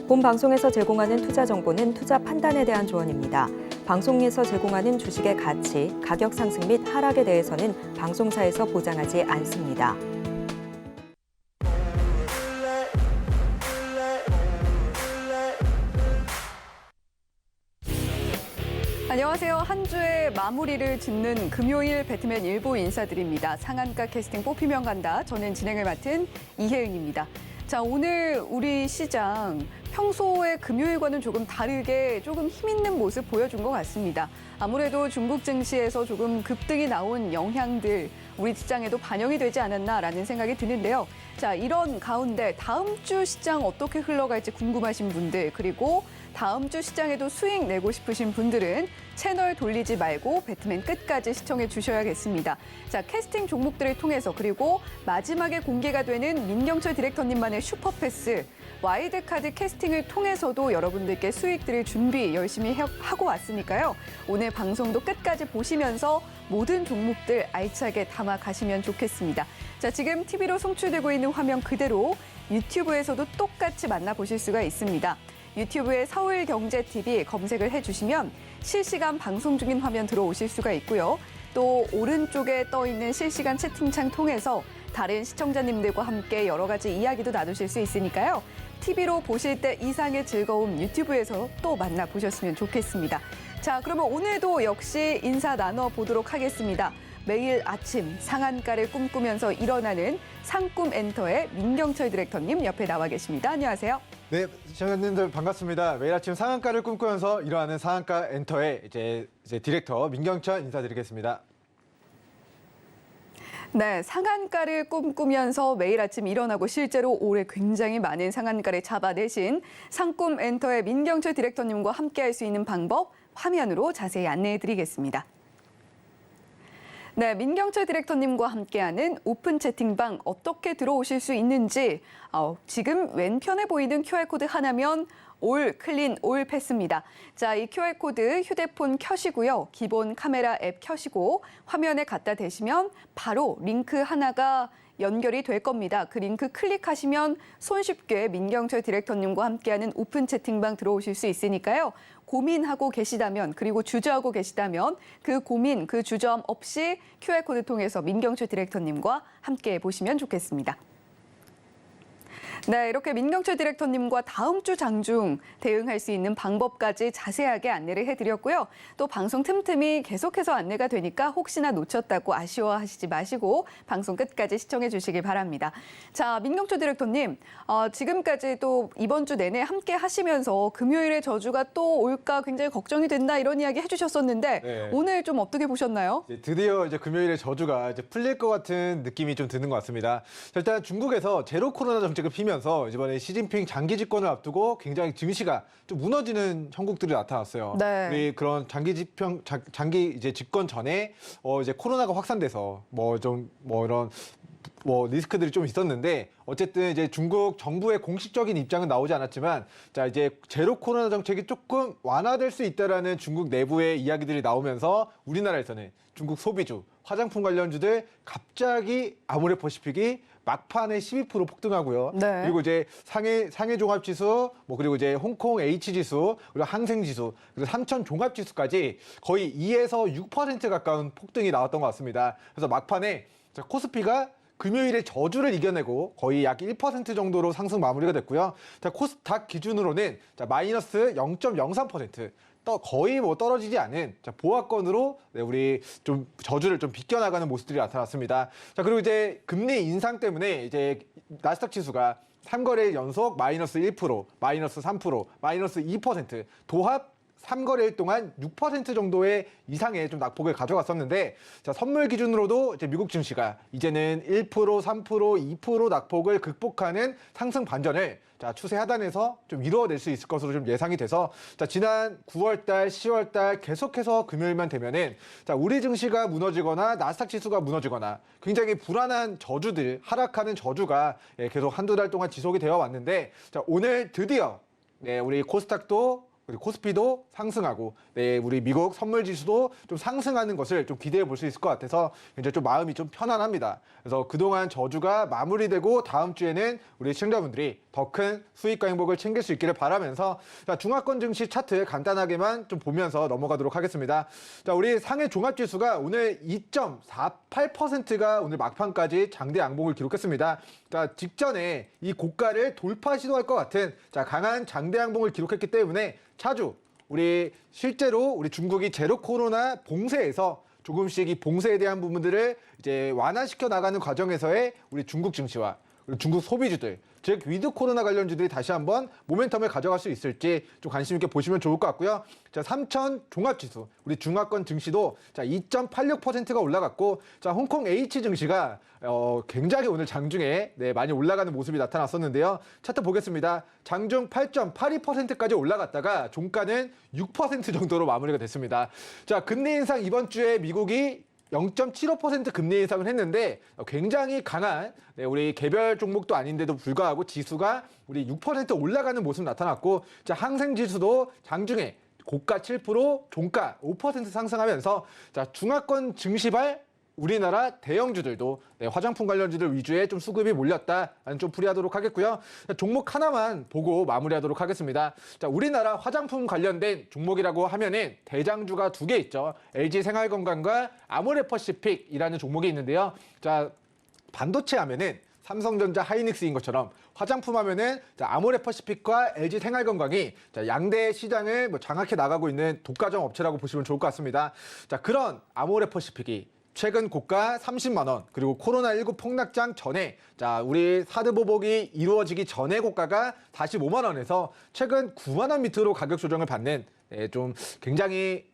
본 방송에서 제공하는 투자 정보는 투자 판단에 대한 조언입니다. 방송에서 제공하는 주식의 가치, 가격 상승 및 하락에 대해서는 방송사에서 보장하지 않습니다. 안녕하세요. 한 주의 마무리를 짓는 금요일 배트맨 일부 인사드립니다. 상한가 캐스팅 뽑히면 간다. 저는 진행을 맡은 이혜은입니다. 자, 오늘 우리 시장 평소의 금요일과는 조금 다르게 조금 힘 있는 모습 보여준 것 같습니다. 아무래도 중국 증시에서 조금 급등이 나온 영향들 우리 시장에도 반영이 되지 않았나라는 생각이 드는데요. 자, 이런 가운데 다음 주 시장 어떻게 흘러갈지 궁금하신 분들, 그리고 다음 주 시장에도 수익 내고 싶으신 분들은 채널 돌리지 말고 배트맨 끝까지 시청해 주셔야겠습니다. 자, 캐스팅 종목들을 통해서, 그리고 마지막에 공개가 되는 민경철 디렉터님만의 슈퍼패스, 와이드카드 캐스팅을 통해서도 여러분들께 수익 드릴 준비 열심히 하고 왔으니까요. 오늘 방송도 끝까지 보시면서 모든 종목들 알차게 담아 가시면 좋겠습니다. 자, 지금 TV로 송출되고 있는 화면 그대로 유튜브에서도 똑같이 만나보실 수가 있습니다. 유튜브에 서울경제TV 검색을 해주시면 실시간 방송 중인 화면 들어오실 수가 있고요. 또 오른쪽에 떠 있는 실시간 채팅창 통해서 다른 시청자님들과 함께 여러 가지 이야기도 나누실 수 있으니까요. TV로 보실 때 이상의 즐거움 유튜브에서 또 만나보셨으면 좋겠습니다. 자, 그러면 오늘도 역시 인사 나눠보도록 하겠습니다. 매일 아침 상한가를 꿈꾸면서 일어나는 상꿈엔터의 민경철 디렉터님 옆에 나와 계십니다. 안녕하세요. 네, 시청자님들 반갑습니다. 매일 아침 상한가를 꿈꾸면서 일어나는 상한가 엔터의 이제 디렉터 민경철 인사드리겠습니다. 네, 상한가를 꿈꾸면서 매일 아침 일어나고 실제로 올해 굉장히 많은 상한가를 잡아내신 상꿈엔터의 민경철 디렉터님과 함께할 수 있는 방법 화면으로 자세히 안내해드리겠습니다. 네, 민경철 디렉터님과 함께하는 오픈 채팅방 어떻게 들어오실 수 있는지 지금 왼편에 보이는 QR코드 하나면 올 클린 올 패스입니다. 자, 이 QR코드 휴대폰 켜시고요. 기본 카메라 앱 켜시고 화면에 갖다 대시면 바로 링크 하나가 연결이 될 겁니다. 그 링크 클릭하시면 손쉽게 민경철 디렉터님과 함께하는 오픈 채팅방 들어오실 수 있으니까요. 고민하고 계시다면, 그리고 주저하고 계시다면 그 고민, 그 주저함 없이 QR코드 통해서 민경철 디렉터님과 함께 보시면 좋겠습니다. 네, 이렇게 민경철 디렉터님과 다음 주 장중 대응할 수 있는 방법까지 자세하게 안내를 해드렸고요. 또 방송 틈틈이 계속해서 안내가 되니까 혹시나 놓쳤다고 아쉬워하시지 마시고 방송 끝까지 시청해 주시길 바랍니다. 자, 민경철 디렉터님, 지금까지 또 이번 주 내내 함께 하시면서 금요일에 저주가 또 올까 굉장히 걱정이 된다 이런 이야기 해주셨었는데 네. 오늘 좀 어떻게 보셨나요? 드디어 이제 금요일에 저주가 이제 풀릴 것 같은 느낌이 좀 드는 것 같습니다. 자, 일단 중국에서 제로 코로나 정책을 피면서 이번에 시진핑 장기 집권을 앞두고 굉장히 증시가 좀 무너지는 형국들이 나타났어요. 네. 우리 그런 장기 이제 집권 전에 이제 코로나가 확산돼서 이런 리스크들이 좀 있었는데 어쨌든 이제 중국 정부의 공식적인 입장은 나오지 않았지만 자, 이제 제로 코로나 정책이 조금 완화될 수 있다라는 중국 내부의 이야기들이 나오면서 우리나라에서는 중국 소비주, 화장품 관련주들 갑자기 아모레퍼시픽이 막판에 12% 폭등하고요. 네. 그리고 이제 상해 종합지수, 그리고 이제 홍콩 H지수, 그리고 항생지수, 그리고 삼천 종합지수까지 거의 2에서 6% 가까운 폭등이 나왔던 것 같습니다. 그래서 막판에 코스피가 금요일에 저주를 이겨내고 거의 약 1% 정도로 상승 마무리가 됐고요. 자, 코스닥 기준으로는 마이너스 0.03%. 거의 떨어지지 않은 보합권으로 우리 좀 저주를 좀 비껴나가는 모습들이 나타났습니다. 자, 그리고 이제 금리 인상 때문에 이제 나스닥 지수가 3거래일 연속 마이너스 1%, 마이너스 3%, 마이너스 2%, 도합 3거래일 동안 6% 정도의 이상의 좀 낙폭을 가져갔었는데, 자, 선물 기준으로도 이제 미국 증시가 이제는 1%, 3%, 2% 낙폭을 극복하는 상승 반전을 추세 하단에서 좀 이루어낼 수 있을 것으로 좀 예상이 돼서, 자, 지난 9월달, 10월달 계속해서 금요일만 되면은 우리 증시가 무너지거나 나스닥 지수가 무너지거나 굉장히 불안한 저주들, 하락하는 저주가 계속 한두 달 동안 지속이 되어 왔는데, 자, 오늘 드디어 우리 코스닥도 그리고 코스피도 상승하고, 우리 미국 선물 지수도 좀 상승하는 것을 좀 기대해 볼 수 있을 것 같아서 이제 좀 마음이 좀 편안합니다. 그래서 그동안 저주가 마무리되고 다음 주에는 우리 시청자분들이 더 큰 수익과 행복을 챙길 수 있기를 바라면서 자, 중화권 증시 차트 간단하게만 좀 보면서 넘어가도록 하겠습니다. 자, 우리 상해 종합지수가 오늘 2.48%가 오늘 막판까지 장대 양봉을 기록했습니다. 자, 직전에 이 고가를 돌파 시도할 것 같은 자, 강한 장대 양봉을 기록했기 때문에 차주 우리 실제로 우리 중국이 제로 코로나 봉쇄에서 조금씩 이 봉쇄에 대한 부분들을 이제 완화시켜 나가는 과정에서의 우리 중국 증시와 우리 중국 소비주들, 즉 위드 코로나 관련주들이 다시 한번 모멘텀을 가져갈 수 있을지 좀 관심 있게 보시면 좋을 것 같고요. 자, 3천 종합지수, 우리 중화권 증시도 자 2.86%가 올라갔고, 자 홍콩 H 증시가 굉장히 오늘 장중에 많이 올라가는 모습이 나타났었는데요. 차트 보겠습니다. 장중 8.82%까지 올라갔다가 종가는 6% 정도로 마무리가 됐습니다. 자, 금리 인상 이번 주에 미국이 0.75% 금리 인상을 했는데 굉장히 강한 우리 개별 종목도 아닌데도 불구하고 지수가 우리 6% 올라가는 모습 나타났고, 자 항생 지수도 장중에 고가 7%, 종가 5% 상승하면서 자 중화권 증시발 우리나라 대형주들도 화장품 관련주들 위주의 좀 수급이 몰렸다는 좀 풀이하도록 하겠고요. 자, 종목 하나만 보고 마무리하도록 하겠습니다. 자, 우리나라 화장품 관련된 종목이라고 하면은 대장주가 두 개 있죠. LG 생활건강과 아모레퍼시픽이라는 종목이 있는데요. 자, 반도체 하면은 삼성전자, 하이닉스인 것처럼 화장품 하면은 자, 아모레퍼시픽과 LG 생활건강이 자, 양대 시장을 장악해 나가고 있는 독과점 업체라고 보시면 좋을 것 같습니다. 자, 그런 아모레퍼시픽이 최근 고가 30만 원, 그리고 코로나19 폭락장 전에 자 우리 사드 보복이 이루어지기 전의 고가가 45만 원에서 최근 9만 원 밑으로 가격 조정을 받는 좀 굉장히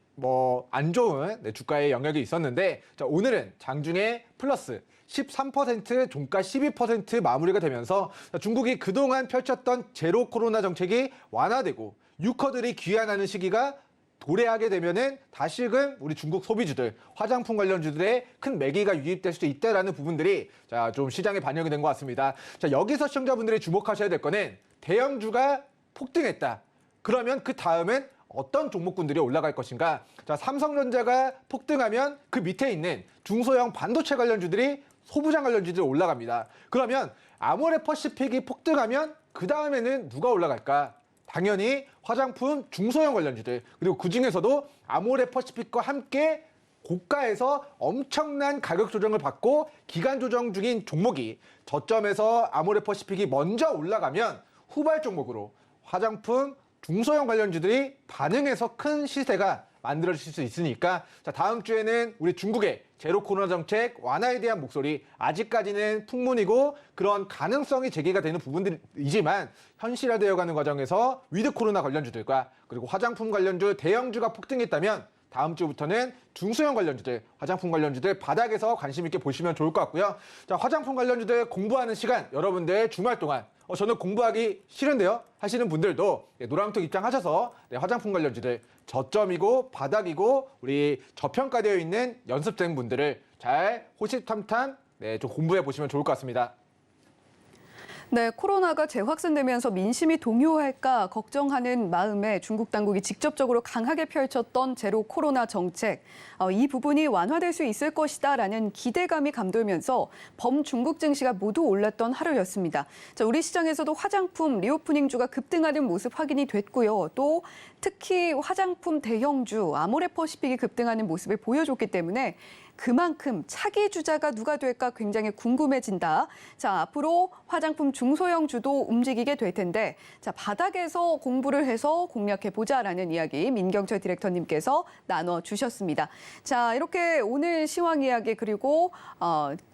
안 좋은 주가의 영역이 있었는데, 자 오늘은 장중에 플러스 13%, 종가 12% 마무리가 되면서 중국이 그동안 펼쳤던 제로 코로나 정책이 완화되고 유커들이 귀환하는 시기가 도래하게 되면은 다시금 우리 중국 소비주들, 화장품 관련주들의 큰 매기가 유입될 수도 있다라는 부분들이 자, 좀 시장에 반영이 된 것 같습니다. 자, 여기서 시청자분들이 주목하셔야 될 거는 대형주가 폭등했다. 그러면 그 다음은 어떤 종목군들이 올라갈 것인가? 자, 삼성전자가 폭등하면 그 밑에 있는 중소형 반도체 관련주들이 소부장 관련주들이 올라갑니다. 그러면 아모레퍼시픽이 폭등하면 그 다음에는 누가 올라갈까? 당연히 화장품 중소형 관련주들, 그리고 그중에서도 아모레퍼시픽과 함께 고가에서 엄청난 가격 조정을 받고 기간 조정 중인 종목이 저점에서 아모레퍼시픽이 먼저 올라가면 후발 종목으로 화장품 중소형 관련주들이 반응해서 큰 시세가 만들어질 수 있으니까 자 다음 주에는 우리 중국의 제로 코로나 정책 완화에 대한 목소리, 아직까지는 풍문이고 그런 가능성이 제기가 되는 부분들이지만 현실화되어가는 과정에서 위드 코로나 관련주들과 그리고 화장품 관련주 대형주가 폭등했다면 다음 주부터는 중소형 관련주들, 화장품 관련주들 바닥에서 관심 있게 보시면 좋을 것 같고요. 자, 화장품 관련주들 공부하는 시간 여러분들 주말 동안 저는 공부하기 싫은데요 하시는 분들도 노랑톡 입장하셔서 화장품 관련주들 저점이고 바닥이고 우리 저평가되어 있는 연습생 분들을 잘 호시탐탐 좀 공부해 보시면 좋을 것 같습니다. 네, 코로나가 재확산되면서 민심이 동요할까 걱정하는 마음에 중국 당국이 직접적으로 강하게 펼쳤던 제로 코로나 정책, 이 부분이 완화될 수 있을 것이다라는 기대감이 감돌면서 범중국 증시가 모두 올랐던 하루였습니다. 자, 우리 시장에서도 화장품 리오프닝주가 급등하는 모습 확인이 됐고요. 또 특히 화장품 대형주 아모레퍼시픽이 급등하는 모습을 보여줬기 때문에 그만큼 차기 주자가 누가 될까 굉장히 궁금해진다. 자, 앞으로 화장품 중소형주도 움직이게 될 텐데, 자, 바닥에서 공부를 해서 공략해 보자라는 이야기 민경철 디렉터님께서 나눠주셨습니다. 자, 이렇게 오늘 시황 이야기 그리고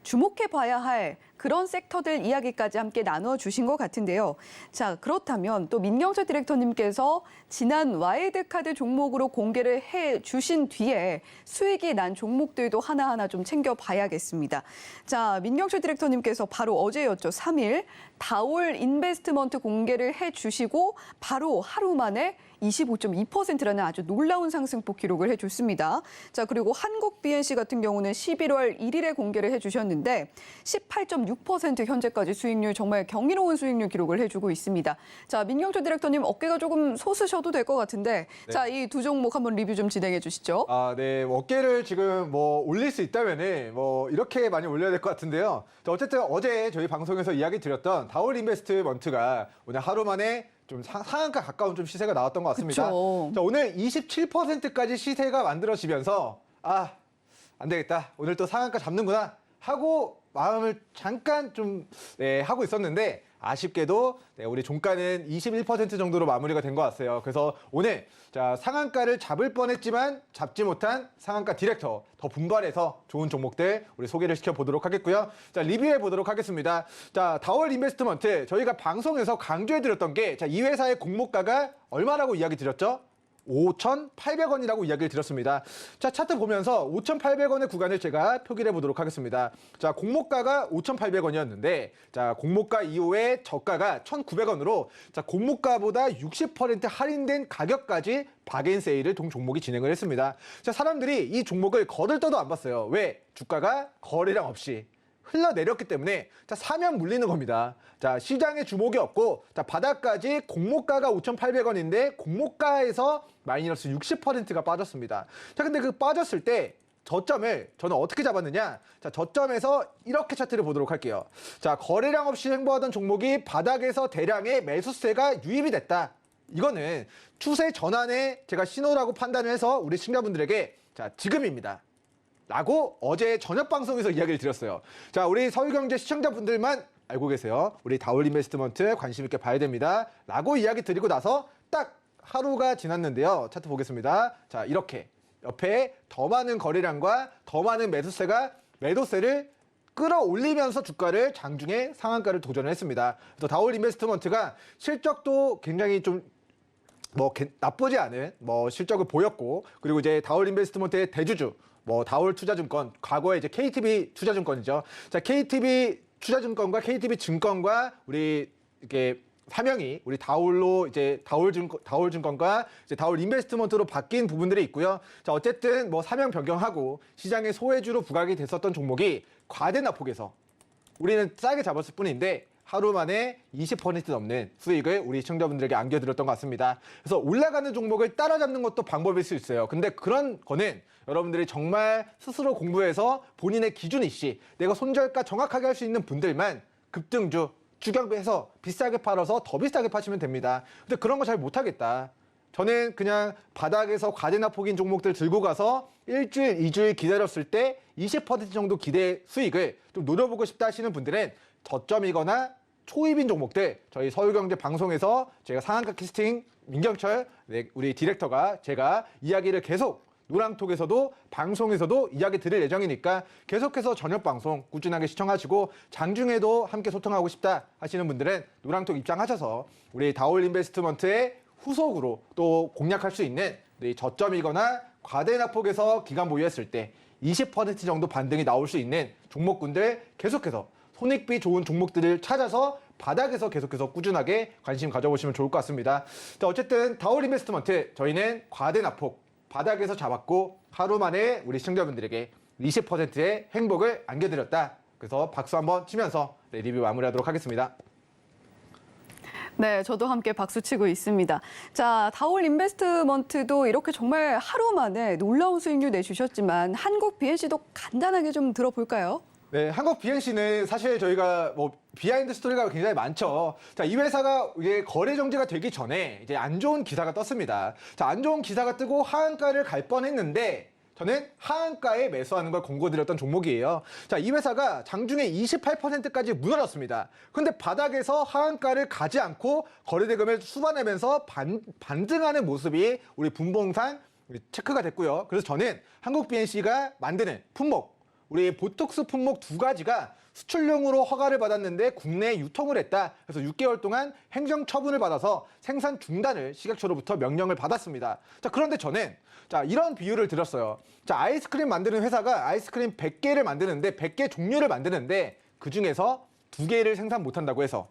주목해 봐야 할 그런 섹터들 이야기까지 함께 나눠주신 것 같은데요. 자, 그렇다면 또 민경철 디렉터님께서 지난 와일드카드 종목으로 공개를 해주신 뒤에 수익이 난 종목들도 하나하나 좀 챙겨봐야겠습니다. 자, 민경철 디렉터님께서 바로 어제였죠. 3일 다올 인베스트먼트 공개를 해주시고 바로 하루 만에 25.2%라는 아주 놀라운 상승폭 기록을 해줬습니다. 자, 그리고 한국 BNC 같은 경우는 11월 1일에 공개를 해주셨는데 18.6% 6% 현재까지 수익률 정말 경이로운 수익률 기록을 해주고 있습니다. 자, 민경철 디렉터님 어깨가 조금 솟으셔도 될 것 같은데 네. 자, 이 두 종목 한번 리뷰 좀 진행해 주시죠. 네. 어깨를 지금 올릴 수 있다면은 이렇게 많이 올려야 될 것 같은데요. 자, 어쨌든 어제 저희 방송에서 이야기 드렸던 다올 인베스트먼트가 오늘 하루 만에 좀 상한가 가까운 좀 시세가 나왔던 것 같습니다. 그쵸. 자, 오늘 27%까지 시세가 만들어지면서 안 되겠다. 오늘 또 상한가 잡는구나 하고 마음을 잠깐 좀 하고 있었는데 아쉽게도 우리 종가는 21% 정도로 마무리가 된 것 같아요. 그래서 오늘 상한가를 잡을 뻔했지만 잡지 못한 상한가 디렉터 더 분발해서 좋은 종목들 우리 소개를 시켜보도록 하겠고요. 자, 리뷰해 보도록 하겠습니다. 자, 다월 인베스트먼트 저희가 방송에서 강조해드렸던 게 이 회사의 공모가가 얼마라고 이야기 드렸죠? 5,800원이라고 이야기를 드렸습니다. 자, 차트 보면서 5,800원의 구간을 제가 표기를 해보도록 하겠습니다. 자, 공모가가 5,800원이었는데, 자, 공모가 이후에 저가가 1,900원으로, 자, 공모가보다 60% 할인된 가격까지 바겐 세일을 동 종목이 진행을 했습니다. 자, 사람들이 이 종목을 거들떠도 안 봤어요. 왜? 주가가 거래량 없이 흘러내렸기 때문에 사면 물리는 겁니다. 자, 시장에 주목이 없고 바닥까지 공모가가 5,800원인데 공모가에서 마이너스 60%가 빠졌습니다. 자, 근데 그 빠졌을 때 저점을 저는 어떻게 잡았느냐? 자, 저점에서 이렇게 차트를 보도록 할게요. 자, 거래량 없이 횡보하던 종목이 바닥에서 대량의 매수세가 유입이 됐다. 이거는 추세 전환에 제가 신호라고 판단을 해서 우리 시청자분들에게 자, 지금입니다. 라고 어제 저녁 방송에서 이야기를 드렸어요. 자, 우리 서울경제 시청자분들만 알고 계세요. 우리 다올 인베스트먼트 관심 있게 봐야 됩니다. 라고 이야기 드리고 나서 딱 하루가 지났는데요. 차트 보겠습니다. 자, 이렇게 옆에 더 많은 거래량과 더 많은 매도세를 끌어올리면서 주가를 장중에 상한가를 도전을 했습니다. 그래서 다올 인베스트먼트가 실적도 굉장히 좀 나쁘지 않은 실적을 보였고, 그리고 이제 다올 인베스트먼트의 대주주 다올 투자증권, 과거에 이제 KTB 투자증권이죠. 자, KTB 투자증권과 KTB 증권과 우리 이렇게 사명이 우리 다올로 이제 다올증권과 이제 다올 인베스트먼트로 바뀐 부분들이 있고요. 자, 어쨌든 사명 변경하고 시장의 소외주로 부각이 됐었던 종목이 과대 낙폭에서 우리는 싸게 잡았을 뿐인데 하루 만에 20% 넘는 수익을 우리 시청자분들에게 안겨드렸던 것 같습니다. 그래서 올라가는 종목을 따라잡는 것도 방법일 수 있어요. 근데 그런 거는 여러분들이 정말 스스로 공부해서 본인의 기준 이씨, 내가 손절가 정확하게 할 수 있는 분들만 급등주, 주격해서 비싸게 팔아서 더 비싸게 파시면 됩니다. 근데 그런 거 잘 못하겠다. 저는 그냥 바닥에서 과대낙폭인 종목들 들고 가서 일주일, 2주일 기다렸을 때 20% 정도 기대 수익을 좀 노려보고 싶다 하시는 분들은 저점이거나 초입인 종목들 저희 서울경제 방송에서 제가 상한가 캐스팅 민경철 우리 디렉터가 제가 이야기를 계속 노랑톡에서도 방송에서도 이야기 드릴 예정이니까 계속해서 저녁 방송 꾸준하게 시청하시고 장중에도 함께 소통하고 싶다 하시는 분들은 노랑톡 입장하셔서 우리 다올 인베스트먼트의 후속으로 또 공략할 수 있는 저점이거나 과대 낙폭에서 기간 보유했을 때 20% 정도 반등이 나올 수 있는 종목군들 계속해서 손익비 좋은 종목들을 찾아서 바닥에서 계속해서 꾸준하게 관심 가져보시면 좋을 것 같습니다. 자, 어쨌든 다올 인베스트먼트 저희는 과대 낙폭 바닥에서 잡았고 하루 만에 우리 시청자분들에게 20%의 행복을 안겨드렸다. 그래서 박수 한번 치면서 리뷰 마무리하도록 하겠습니다. 네, 저도 함께 박수 치고 있습니다. 자, 다올 인베스트먼트도 이렇게 정말 하루 만에 놀라운 수익률 내주셨지만 한국 BNC도 간단하게 좀 들어볼까요? 네, 한국 BNC는 사실 저희가 비하인드 스토리가 굉장히 많죠. 자, 이 회사가 이제 거래 정지가 되기 전에 이제 안 좋은 기사가 떴습니다. 자, 안 좋은 기사가 뜨고 하한가를 갈 뻔했는데 저는 하한가에 매수하는 걸 권고드렸던 종목이에요. 자, 이 회사가 장중에 28%까지 무너졌습니다. 근데 바닥에서 하한가를 가지 않고 거래대금을 수반하면서 반등하는 모습이 우리 분봉상 체크가 됐고요. 그래서 저는 한국 BNC가 만드는 품목, 우리 보톡스 품목 2가지가 수출용으로 허가를 받았는데 국내에 유통을 했다. 그래서 6개월 동안 행정 처분을 받아서 생산 중단을 식약처로부터 명령을 받았습니다. 자, 그런데 저는 이런 비유를 드렸어요. 자, 아이스크림 만드는 회사가 아이스크림 100개를 만드는데 100개 종류를 만드는데 그중에서 2개를 생산 못한다고 해서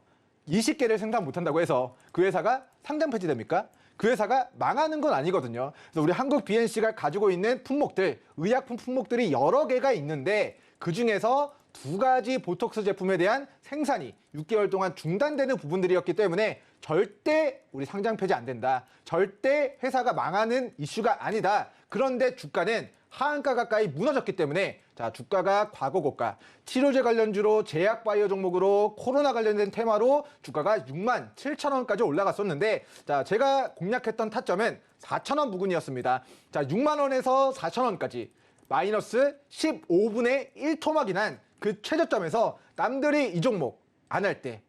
20개를 생산 못한다고 해서 그 회사가 상장 폐지됩니까? 그 회사가 망하는 건 아니거든요. 그래서 우리 한국 BNC가 가지고 있는 품목들, 의약품 품목들이 여러 개가 있는데 그중에서 두 가지 보톡스 제품에 대한 생산이 6개월 동안 중단되는 부분들이었기 때문에 절대 우리 상장 폐지 안 된다. 절대 회사가 망하는 이슈가 아니다. 그런데 주가는 하한가 가까이 무너졌기 때문에 자, 주가가 과거 고가, 치료제 관련주로 제약 바이오 종목으로 코로나 관련된 테마로 주가가 6만 7천 원까지 올라갔었는데 자, 제가 공략했던 타점은 4천 원 부근이었습니다. 자, 6만 원에서 4천 원까지 마이너스 15분의 1토막이 난 그 최저점에서 남들이 이 종목 안 할 때,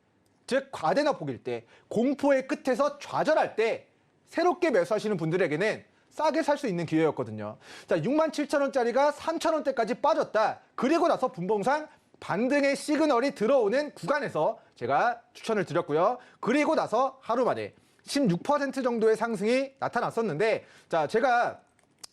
즉 과대납폭일 때, 공포의 끝에서 좌절할 때 새롭게 매수하시는 분들에게는 싸게 살 수 있는 기회였거든요. 자, 6만 7천 원짜리가 3천 원대까지 빠졌다. 그리고 나서 분봉상 반등의 시그널이 들어오는 구간에서 제가 추천을 드렸고요. 그리고 나서 하루 만에 16% 정도의 상승이 나타났었는데 자, 제가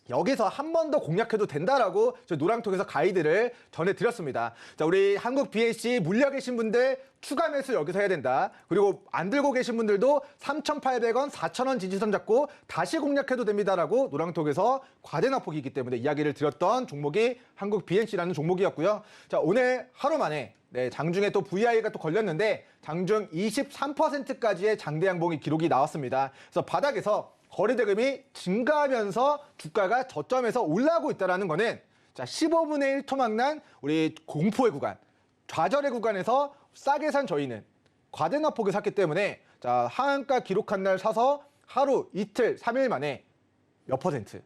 여기서 한 번 더 공략해도 된다라고 저 노랑톡에서 가이드를 전해드렸습니다. 자, 우리 한국 BNC 물려 계신 분들 추가 매수 여기서 해야 된다. 그리고 안 들고 계신 분들도 3,800원, 4,000원 지지선 잡고 다시 공략해도 됩니다라고 노랑톡에서 과대납폭이기 때문에 이야기를 드렸던 종목이 한국 BNC라는 종목이었고요. 자, 오늘 하루 만에 네, 장중에 또 VI가 또 걸렸는데 장중 23%까지의 장대 양봉이 기록이 나왔습니다. 그래서 바닥에서 거래대금이 증가하면서 주가가 저점에서 올라오고 있다는 거는 자, 15분의 1 토막난 우리 공포의 구간, 좌절의 구간에서 싸게 산 저희는 과대납폭을 샀기 때문에 자, 하한가 기록한 날 사서 하루, 이틀, 3일 만에 몇 퍼센트,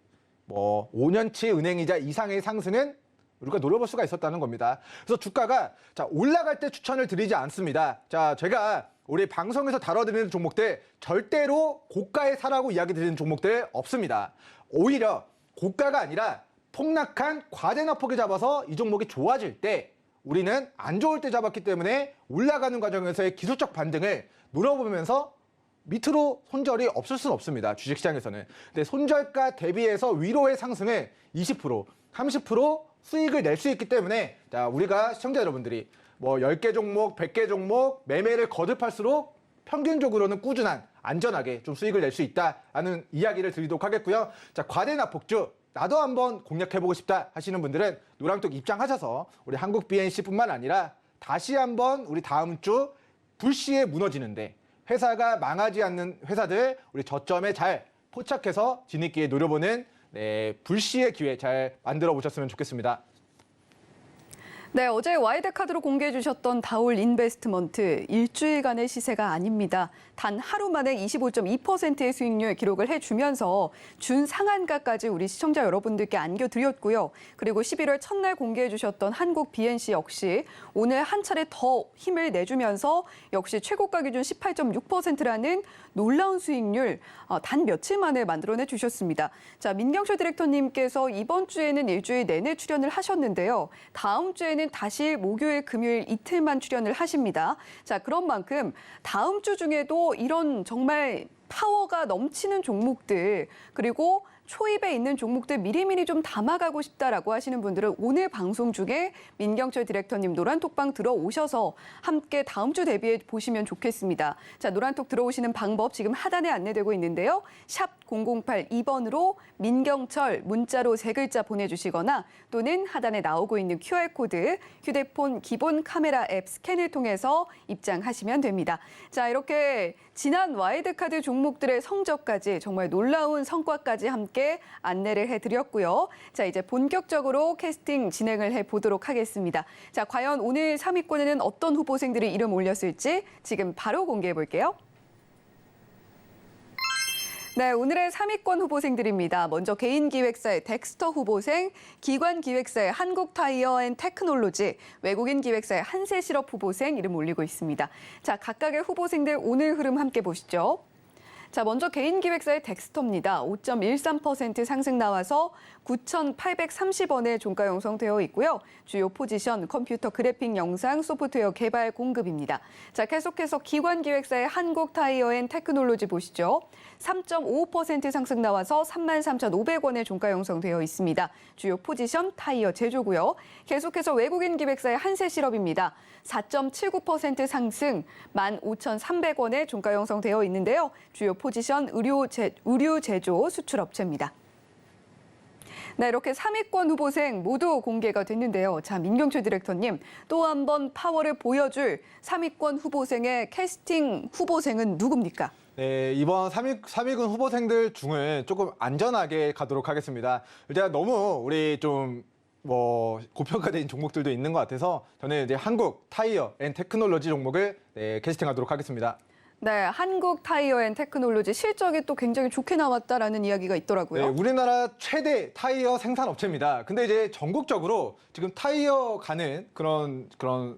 뭐 5년치 은행이자 이상의 상승은 우리가 노려볼 수가 있었다는 겁니다. 그래서 주가가 자, 올라갈 때 추천을 드리지 않습니다. 자, 제가 우리 방송에서 다뤄드리는 종목들 절대로 고가에 사라고 이야기 드리는 종목들 없습니다. 오히려 고가가 아니라 폭락한 과대납폭에 잡아서 이 종목이 좋아질 때 우리는 안 좋을 때 잡았기 때문에 올라가는 과정에서의 기술적 반등을 노려보면서 밑으로 손절이 없을 수는 없습니다. 주식시장에서는. 근데 손절가 대비해서 위로의 상승을 20%, 30% 수익을 낼 수 있기 때문에 자, 우리가 시청자 여러분들이 뭐 10개 종목, 100개 종목 매매를 거듭할수록 평균적으로는 꾸준한 안전하게 좀 수익을 낼 수 있다라는 이야기를 드리도록 하겠고요. 자, 과대납폭주 나도 한번 공략해보고 싶다 하시는 분들은 노랑톡 입장하셔서 우리 한국 BNC뿐만 아니라 다시 한번 우리 다음 주 불시에 무너지는데 회사가 망하지 않는 회사들 우리 저점에 잘 포착해서 진입기에 노려보는 네, 불시의 기회 잘 만들어 보셨으면 좋겠습니다. 네, 어제 와이드카드로 공개해 주셨던 다올 인베스트먼트 일주일간의 시세가 아닙니다. 단 하루 만에 25.2%의 수익률 기록을 해주면서 준상한가까지 우리 시청자 여러분들께 안겨드렸고요. 그리고 11월 첫날 공개해 주셨던 한국 BNC 역시 오늘 한 차례 더 힘을 내주면서 역시 최고가 기준 18.6%라는 놀라운 수익률 단 며칠 만에 만들어내 주셨습니다. 자, 민경철 디렉터님께서 이번 주에는 일주일 내내 출연을 하셨는데요. 다음 주에는 다시 목요일, 금요일 이틀만 출연을 하십니다. 자, 그런 만큼 다음 주 중에도 이런 정말 파워가 넘치는 종목들 그리고 초입에 있는 종목들 미리미리 좀 담아가고 싶다라고 하시는 분들은 오늘 방송 중에 민경철 디렉터님 노란톡방 들어오셔서 함께 다음 주 대비해 보시면 좋겠습니다. 자, 노란톡 들어오시는 방법 지금 하단에 안내되고 있는데요. 샵 0082번으로 민경철 문자로 3글자 보내주시거나 또는 하단에 나오고 있는 QR코드 휴대폰 기본 카메라 앱 스캔을 통해서 입장하시면 됩니다. 자, 이렇게 지난 와이드카드 종목들의 성적까지 정말 놀라운 성과까지 함께 안내를 해드렸고요. 자, 이제 본격적으로 캐스팅 진행을 해보도록 하겠습니다. 자, 과연 오늘 3위권에는 어떤 후보생들이 이름 올렸을지 지금 바로 공개해 볼게요. 네, 오늘의 3위권 후보생들입니다. 먼저 개인기획사의 덱스터 후보생, 기관기획사의 한국타이어앤테크놀로지, 외국인 기획사의 한세실업 후보생 이름 올리고 있습니다. 자, 각각의 후보생들 오늘 흐름 함께 보시죠. 자, 먼저 개인기획사의 덱스터입니다. 5.13% 상승 나와서 9,830원에 종가 형성되어 있고요. 주요 포지션 컴퓨터 그래픽 영상 소프트웨어 개발 공급입니다. 자, 계속해서 기관기획사의 한국타이어앤테크놀로지 보시죠. 3.55% 상승 나와서 33,500원에 종가 형성되어 있습니다. 주요 포지션 타이어 제조고요. 계속해서 외국인 기획사의 한세실업입니다. 4.79% 상승 15,300원에 종가 형성되어 있는데요. 주요 포지션 의류 제조 수출업체입니다. 네, 이렇게 3위권 후보생 모두 공개가 됐는데요. 자, 민경철 디렉터님, 또 한 번 파워를 보여줄 3위권 후보생의 캐스팅 후보생은 누굽니까? 네, 이번 3위군 후보생들 중은 조금 안전하게 가도록 하겠습니다. 일단 너무 우리 좀 고평가된 종목들도 있는 것 같아서 저는 이제 한국 타이어 앤 테크놀로지 종목을 캐스팅하도록 하겠습니다. 네, 한국 타이어 앤 테크놀로지 실적이 또 굉장히 좋게 나왔다라는 이야기가 있더라고요. 네, 우리나라 최대 타이어 생산 업체입니다. 근데 이제 전국적으로 지금 타이어 가는 그런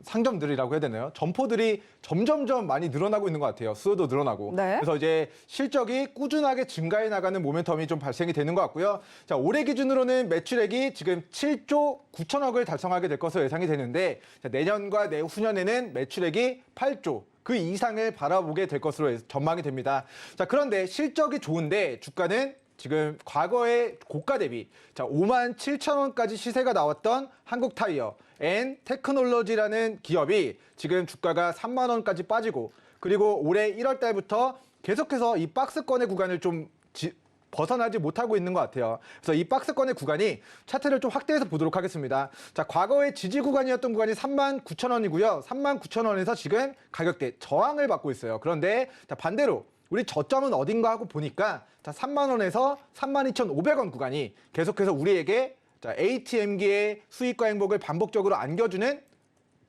상점들이라고 해야 되나요? 점포들이 점점점 많이 늘어나고 있는 것 같아요. 수요도 늘어나고. 네. 그래서 이제 실적이 꾸준하게 증가해 나가는 모멘텀이 좀 발생이 되는 것 같고요. 자, 올해 기준으로는 매출액이 지금 7조 9천억을 달성하게 될 것으로 예상이 되는데, 자, 내년과 내후년에는 매출액이 8조 그 이상을 바라보게 될 것으로 전망이 됩니다. 자, 그런데 실적이 좋은데 주가는 지금 과거의 고가 대비 5만 7천 원까지 시세가 나왔던 한국 타이어 앤 테크놀로지라는 기업이 지금 주가가 3만 원까지 빠지고, 그리고 올해 1월 달부터 계속해서 이 박스권의 구간을 좀 벗어나지 못하고 있는 것 같아요. 그래서 이 박스권의 구간이 차트를 좀 확대해서 보도록 하겠습니다. 자, 과거의 지지 구간이었던 구간이 3만 9천 원이고요. 3만 9천 원에서 지금 가격대 저항을 받고 있어요. 그런데 자, 반대로 우리 저점은 어딘가 하고 보니까 자, 3만 원에서 3만 2,500원 구간이 계속해서 우리에게 자, ATM기의 수익과 행복을 반복적으로 안겨주는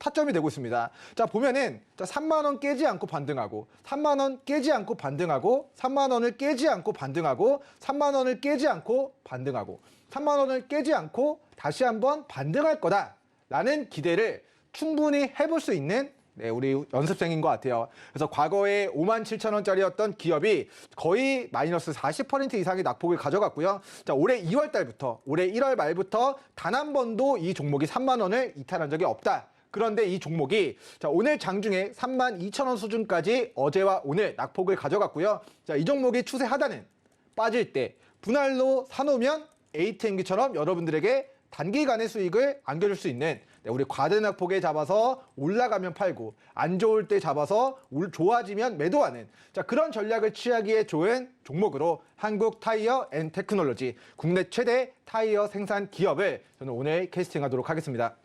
타점이 되고 있습니다. 자, 보면은 3만 원 깨지 않고 반등하고 3만 원 깨지 않고 반등하고 3만 원을 깨지 않고 반등하고 3만 원을 깨지 않고 반등하고 3만 원을 깨지 않고 다시 한번 반등할 거다라는 기대를 충분히 해볼 수 있는 우리 연습생인 것 같아요. 그래서 과거에 5만 7천 원짜리였던 기업이 거의 마이너스 40% 이상의 낙폭을 가져갔고요. 자, 올해 2월 달부터 올해 1월 말부터 단 한 번도 이 종목이 3만 원을 이탈한 적이 없다. 그런데 이 종목이 자, 오늘 장중에 3만 2천 원 수준까지 어제와 오늘 낙폭을 가져갔고요. 자, 이 종목이 추세 하단은 빠질 때 분할로 사놓으면 ATM기처럼 여러분들에게 단기간의 수익을 안겨줄 수 있는 우리 과대낙폭에 잡아서 올라가면 팔고 안 좋을 때 잡아서 좋아지면 매도하는 자, 그런 전략을 취하기에 좋은 종목으로 한국 타이어 앤 테크놀로지 국내 최대 타이어 생산 기업을 저는 오늘 캐스팅하도록 하겠습니다.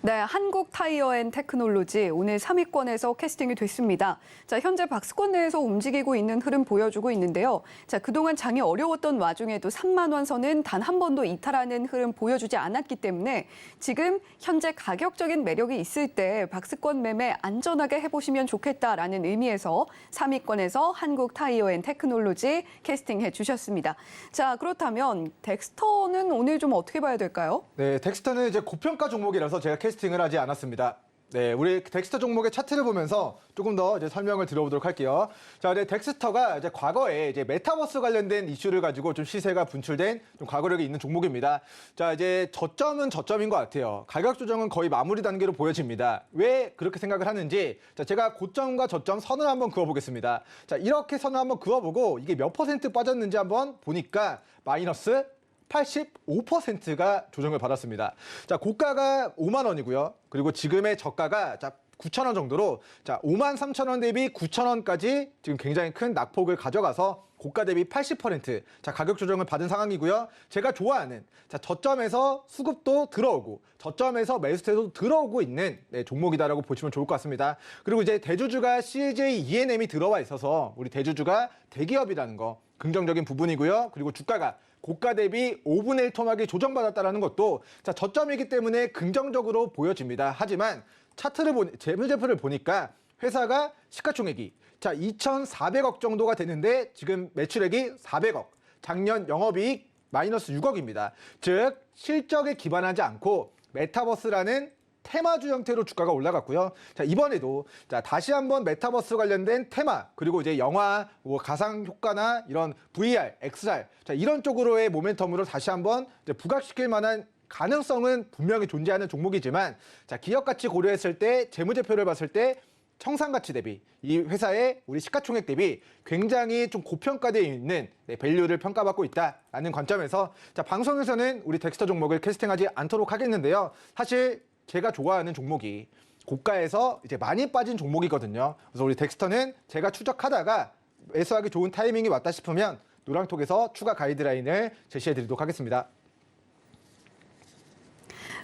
네, 한국 타이어 앤 테크놀로지 오늘 3위권에서 캐스팅이 됐습니다. 자, 현재 박스권 내에서 움직이고 있는 흐름 보여주고 있는데요. 자, 그동안 장이 어려웠던 와중에도 3만 원 선은 단 한 번도 이탈하는 흐름 보여주지 않았기 때문에 지금 현재 가격적인 매력이 있을 때 박스권 매매 안전하게 해보시면 좋겠다라는 의미에서 3위권에서 한국 타이어 앤 테크놀로지 캐스팅해 주셨습니다. 자, 그렇다면 덱스터는 오늘 좀 어떻게 봐야 될까요? 네, 덱스터는 이제 고평가 종목이라서 제가 캐스팅을 하지 않았습니다. 네, 우리 덱스터 종목의 차트를 보면서 조금 더 이제 설명을 드려보도록 할게요. 자, 이제 덱스터가 이제 과거에 이제 메타버스 관련된 이슈를 가지고 좀 시세가 분출된 좀 과거력이 있는 종목입니다. 자, 이제 저점은 저점인 것 같아요. 가격 조정은 거의 마무리 단계로 보여집니다. 왜 그렇게 생각을 하는지, 자, 제가 고점과 저점 선을 한번 그어보겠습니다. 자, 이렇게 선을 한번 그어보고 이게 몇 퍼센트 빠졌는지 한번 보니까 마이너스 85%가 조정을 받았습니다. 자, 고가가 5만 원이고요. 그리고 지금의 저가가 9천 원 정도로 5만 3천 원 대비 9천 원까지 지금 굉장히 큰 낙폭을 가져가서 고가 대비 80% 가격 조정을 받은 상황이고요. 제가 좋아하는 저점에서 수급도 들어오고 저점에서 매수세도 들어오고 있는 종목이다라고 보시면 좋을 것 같습니다. 그리고 이제 대주주가 CJ ENM이 들어와 있어서 우리 대주주가 대기업이라는 거 긍정적인 부분이고요. 그리고 주가가 고가 대비 5분의 1 토막이 조정받았다는 것도 저점이기 때문에 긍정적으로 보여집니다. 하지만 차트를 재무제표를 보니까 회사가 시가총액이 2,400억 정도가 되는데 지금 매출액이 400억, 작년 영업이익 마이너스 6억입니다. 즉 실적에 기반하지 않고 메타버스라는 테마주 형태로 주가가 올라갔고요. 자, 이번에도 다시 한번 메타버스 관련된 테마, 그리고 이제 영화, 가상 효과나 이런 VR, XR, 이런 쪽으로의 모멘텀으로 다시 한번 부각시킬 만한 가능성은 분명히 존재하는 종목이지만, 기업 가치 고려했을 때, 재무제표를 봤을 때 청산가치 대비, 이 회사의 우리 시가총액 대비 굉장히 좀 고평가되어 있는 밸류를 평가받고 있다라는 관점에서 방송에서는 우리 덱스터 종목을 캐스팅하지 않도록 하겠는데요. 사실 제가 좋아하는 종목이 고가에서 이제 많이 빠진 종목이거든요. 그래서 우리 덱스터는 제가 추적하다가 매수하기 좋은 타이밍이 왔다 싶으면 노랑톡에서 추가 가이드라인을 제시해드리도록 하겠습니다.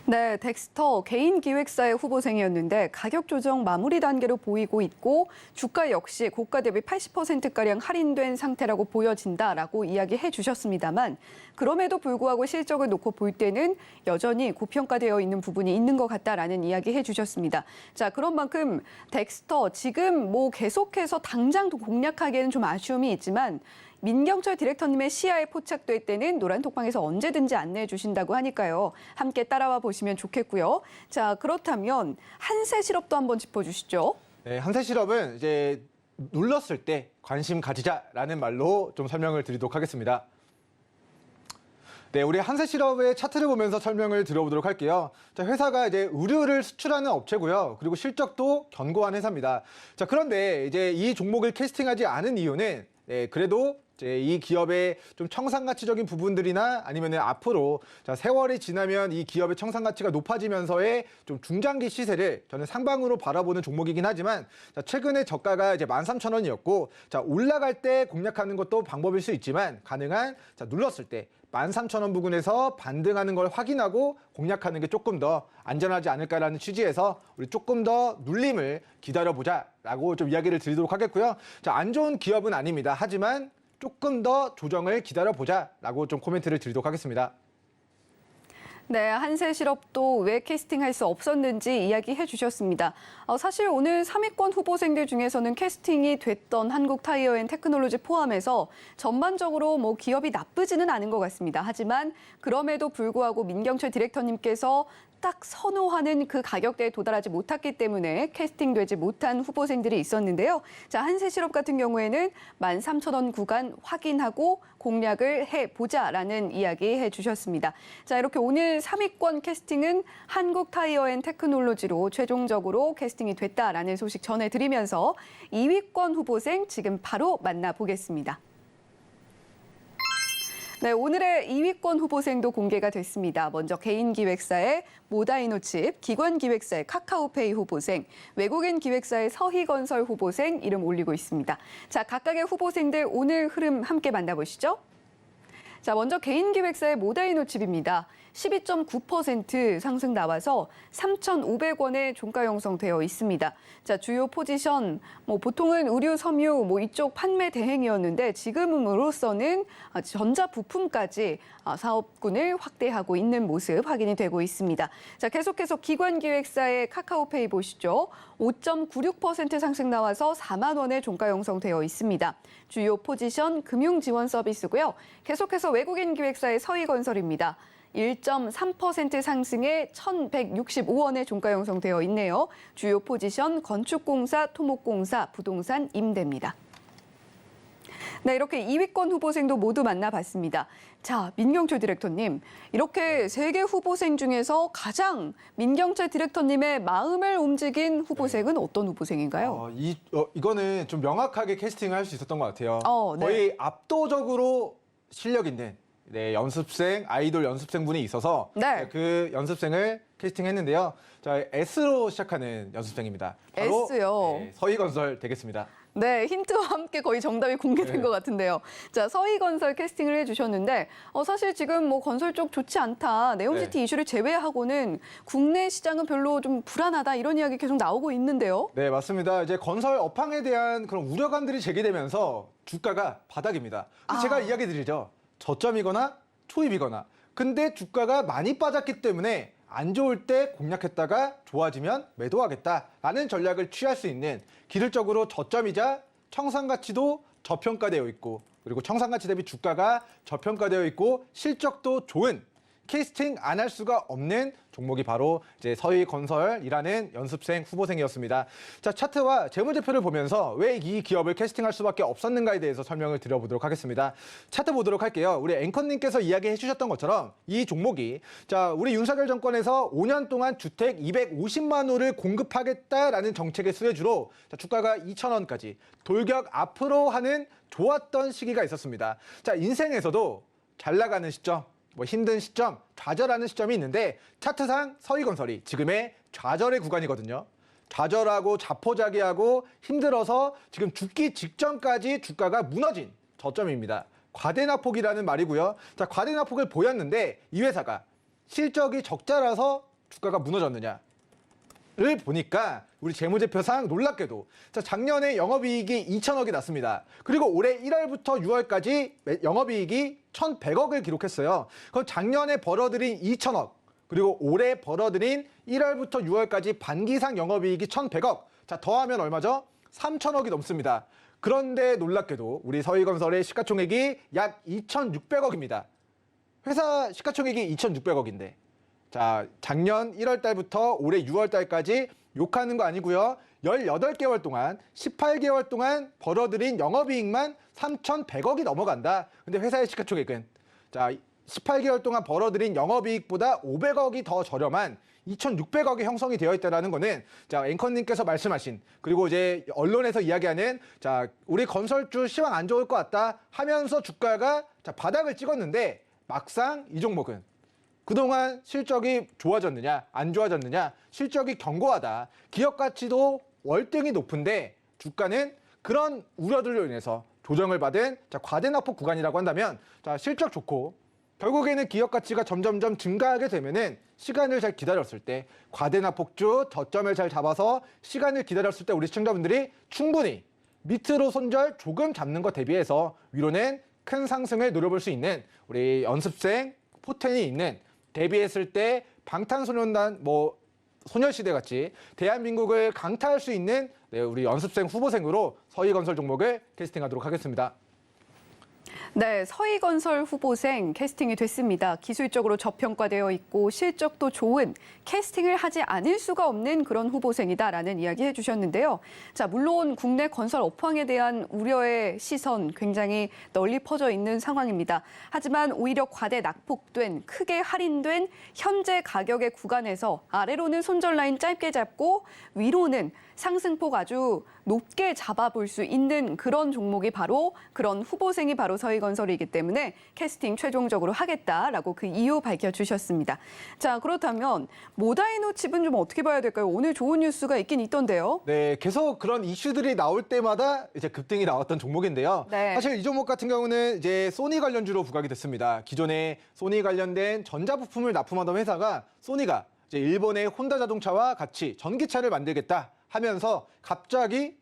네, 덱스터 개인 기획사의 후보생이었는데 가격 조정 마무리 단계로 보이고 있고 주가 역시 고가 대비 80%가량 할인된 상태라고 보여진다라고 이야기해 주셨습니다만 그럼에도 불구하고 실적을 놓고 볼 때는 여전히 고평가되어 있는 부분이 있는 것 같다라는 이야기해 주셨습니다. 자, 그런 만큼 덱스터 지금 뭐 계속해서 당장 공략하기에는 좀 아쉬움이 있지만 민경철 디렉터님의 시야에 포착될 때는 노란톡방에서 언제든지 안내해 주신다고 하니까요. 함께 따라와 보시면 좋겠고요. 자, 그렇다면 한세 실업도 한번 짚어주시죠. 네, 한세 실업은 이제 눌렀을 때 관심 가지자라는 말로 좀 설명을 드리도록 하겠습니다. 네, 우리 한세 실업의 차트를 보면서 설명을 드려보도록 할게요. 자, 회사가 이제 의류를 수출하는 업체고요. 그리고 실적도 견고한 회사입니다. 자, 그런데 이제 이 종목을 캐스팅하지 않은 이유는 그래도 이제 이 기업의 좀 청산가치적인 부분들이나 아니면 앞으로 자, 세월이 지나면 이 기업의 청산가치가 높아지면서의 좀 중장기 시세를 저는 상방으로 바라보는 종목이긴 하지만 자, 최근에 저가가 이제 13,000원이었고 자, 올라갈 때 공략하는 것도 방법일 수 있지만 가능한 자, 눌렀을 때 13,000원 부근에서 반등하는 걸 확인하고 공략하는 게 조금 더 안전하지 않을까라는 취지에서 우리 조금 더 눌림을 기다려보자라고 좀 이야기를 드리도록 하겠고요. 자, 안 좋은 기업은 아닙니다. 하지만 조금 더 조정을 기다려보자라고 좀 코멘트를 드리도록 하겠습니다. 네, 한세 실업도 왜 캐스팅할 수 없었는지 이야기해 주셨습니다. 사실 오늘 3위권 후보생들 중에서는 캐스팅이 됐던 한국타이어앤테크놀로지 포함해서 전반적으로 뭐 기업이 나쁘지는 않은 것 같습니다. 하지만 그럼에도 불구하고 민경철 디렉터님께서 딱 선호하는 그 가격대에 도달하지 못했기 때문에 캐스팅되지 못한 후보생들이 있었는데요. 자, 한세실업 같은 경우에는 13,000원 구간 확인하고 공략을 해보자라는 이야기 해주셨습니다. 자, 이렇게 오늘 3위권 캐스팅은 한국타이어앤테크놀로지로 최종적으로 캐스팅이 됐다라는 소식 전해드리면서 2위권 후보생 지금 바로 만나보겠습니다. 네, 오늘의 2위권 후보생도 공개가 됐습니다. 먼저 개인 기획사의 모다이노칩, 기관 기획사의 카카오페이 후보생, 외국인 기획사의 서희건설 후보생 이름 올리고 있습니다. 자, 각각의 후보생들 오늘 흐름 함께 만나보시죠. 자, 먼저 개인 기획사의 모다이노칩입니다. 12.9% 상승 나와서 3,500원에 종가 형성되어 있습니다. 자, 주요 포지션 보통은 의류, 섬유 이쪽 판매 대행이었는데 지금으로서는 전자 부품까지 사업군을 확대하고 있는 모습 확인이 되고 있습니다. 자, 계속해서 기관 기획사의 카카오페이 보시죠. 5.96% 상승 나와서 4만 원에 종가 형성되어 있습니다. 주요 포지션 금융 지원 서비스고요. 계속해서 외국인 기획사의 서희건설입니다. 1.3% 상승에 1,165원에 종가 형성되어 있네요. 주요 포지션 건축공사, 토목공사, 부동산, 임대입니다. 네, 이렇게 2위권 후보생도 모두 만나봤습니다. 자, 민경철 디렉터님, 이렇게 3개 후보생 중에서 가장 민경철 디렉터님의 마음을 움직인 후보생은 어떤 후보생인가요? 이거는 좀 명확하게 캐스팅을 할 수 있었던 것 같아요. 네. 거의 압도적으로 실력 있는 연습생, 아이돌 연습생분이 있어서 네. 그 연습생을 캐스팅했는데요. 자, S로 시작하는 연습생입니다. 바로 S요? 서희건설 되겠습니다. 네, 힌트와 함께 거의 정답이 공개된 것 같은데요. 자, 서희건설 캐스팅을 해주셨는데 사실 지금 건설 쪽 좋지 않다. 네옴시티 이슈를 제외하고는 국내 시장은 별로 좀 불안하다 이런 이야기 계속 나오고 있는데요. 네, 맞습니다. 이제 건설 업황에 대한 그런 우려감들이 제기되면서 주가가 바닥입니다. 제가 이야기 드리죠. 저점이거나 초입이거나. 근데 주가가 많이 빠졌기 때문에 안 좋을 때 공략했다가 좋아지면 매도하겠다라는 전략을 취할 수 있는 기술적으로 저점이자 청산가치도 저평가되어 있고 그리고 청산가치 대비 주가가 저평가되어 있고 실적도 좋은 캐스팅 안 할 수가 없는 종목이 바로 이제 서희건설이라는 연습생 후보생이었습니다. 자, 차트와 재무제표를 보면서 왜 이 기업을 캐스팅할 수밖에 없었는가에 대해서 설명을 드려보도록 하겠습니다. 차트 보도록 할게요. 우리 앵커님께서 이야기해 주셨던 것처럼 이 종목이 자, 우리 윤석열 정권에서 5년 동안 주택 250만 호를 공급하겠다라는 정책의 수혜주로 자, 주가가 2,000원까지 돌격 앞으로 하는 좋았던 시기가 있었습니다. 자, 인생에서도 잘 나가는 시점, 힘든 시점, 좌절하는 시점이 있는데 차트상 서희건설이 지금의 좌절의 구간이거든요. 좌절하고 자포자기하고 힘들어서 지금 죽기 직전까지 주가가 무너진 저점입니다. 과대납폭이라는 말이고요. 자, 과대납폭을 보였는데 이 회사가 실적이 적자라서 주가가 무너졌느냐를 보니까 우리 재무제표상 놀랍게도 자, 작년에 영업이익이 2천억이 났습니다. 그리고 올해 1월부터 6월까지 영업이익이 1,100억을 기록했어요. 그럼 작년에 벌어들인 2천억 그리고 올해 벌어들인 1월부터 6월까지 반기상 영업이익이 1,100억. 자, 더하면 얼마죠? 3천억이 넘습니다. 그런데 놀랍게도 우리 서희건설의 시가총액이 약 2,600억입니다. 회사 시가총액이 2,600억인데 자, 작년 1월 달부터 올해 6월 달까지 욕하는 거 아니고요. 18개월 동안 18개월 동안 벌어들인 영업이익만 3,100억이 넘어간다. 근데 회사의 시가총액은 자, 18개월 동안 벌어들인 영업이익보다 500억이 더 저렴한 2,600억이 형성이 되어 있다는 거는 자, 앵커님께서 말씀하신 그리고 이제 언론에서 이야기하는 자, 우리 건설주 시황 안 좋을 것 같다 하면서 주가가 자, 바닥을 찍었는데 막상 이 종목은 그동안 실적이 좋아졌느냐 안 좋아졌느냐 실적이 견고하다 기업 가치도 월등히 높은데 주가는 그런 우려들로 인해서 조정을 받은 자, 과대납폭 구간이라고 한다면 자, 실적 좋고 결국에는 기업 가치가 점점점 증가하게 되면은 시간을 잘 기다렸을 때 과대납폭주 저점을 잘 잡아서 시간을 기다렸을 때 우리 시청자분들이 충분히 밑으로 손절 조금 잡는 것 대비해서 위로는 큰 상승을 노려볼 수 있는 우리 연습생 포텐이 있는 대비했을 때 방탄소년단 뭐 소녀시대 같이 대한민국을 강타할 수 있는 네, 우리 연습생 후보생으로 서희건설 종목을 캐스팅하도록 하겠습니다. 네, 서희건설 후보생 캐스팅이 됐습니다. 기술적으로 저평가되어 있고 실적도 좋은 캐스팅을 하지 않을 수가 없는 그런 후보생이다라는 이야기 해주셨는데요. 자, 물론 국내 건설 업황에 대한 우려의 시선 굉장히 널리 퍼져 있는 상황입니다. 하지만 오히려 과대 낙폭된 크게 할인된 현재 가격의 구간에서 아래로는 손절 라인 짧게 잡고 위로는 상승폭 아주 높게 잡아볼 수 있는 그런 종목이 바로 그런 후보생이 바로 서희건설이기 때문에 캐스팅 최종적으로 하겠다라고 그 이유 밝혀주셨습니다. 자, 그렇다면 모다이노 칩은 좀 어떻게 봐야 될까요? 오늘 좋은 뉴스가 있긴 있던데요. 네, 계속 그런 이슈들이 나올 때마다 이제 급등이 나왔던 종목인데요. 네. 사실 이 종목 같은 경우는 이제 소니 관련주로 부각이 됐습니다. 기존에 소니 관련된 전자부품을 납품하던 회사가 소니가 이제 일본의 혼다 자동차와 같이 전기차를 만들겠다 하면서 갑자기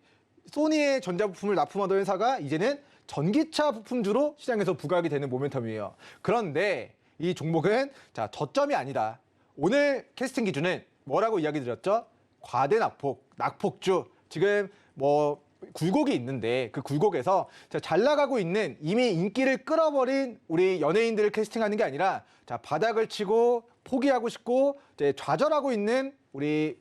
소니의 전자부품을 납품하던 회사가 이제는 전기차 부품주로 시장에서 부각이 되는 모멘텀이에요. 그런데 이 종목은 자, 저점이 아니다. 오늘 캐스팅 기준은 뭐라고 이야기 드렸죠? 과대 낙폭, 낙폭주. 지금 뭐 굴곡이 있는데 그 굴곡에서 잘 나가고 있는 이미 인기를 끌어버린 우리 연예인들을 캐스팅하는 게 아니라 자, 바닥을 치고 포기하고 싶고 이제 좌절하고 있는 우리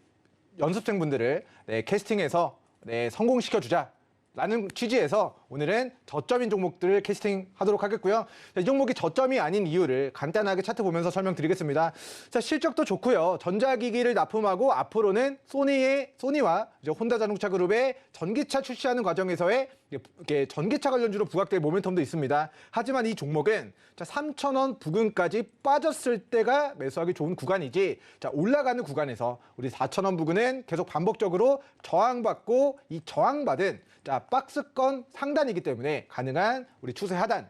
연습생분들을 네, 캐스팅해서 네, 성공시켜주자라는 취지에서 오늘은 저점인 종목들을 캐스팅하도록 하겠고요. 자, 이 종목이 저점이 아닌 이유를 간단하게 차트 보면서 설명드리겠습니다. 자, 실적도 좋고요. 전자기기를 납품하고 앞으로는 소니와 이제 혼다자동차 그룹의 전기차 출시하는 과정에서의 이렇게 전기차 관련주로 부각될 모멘텀도 있습니다. 하지만 이 종목은 자, 3,000원 부근까지 빠졌을 때가 매수하기 좋은 구간이지 자, 올라가는 구간에서 우리 4,000원 부근은 계속 반복적으로 저항받고 이 저항받은 자, 박스권 상단이기 때문에 가능한 우리 추세 하단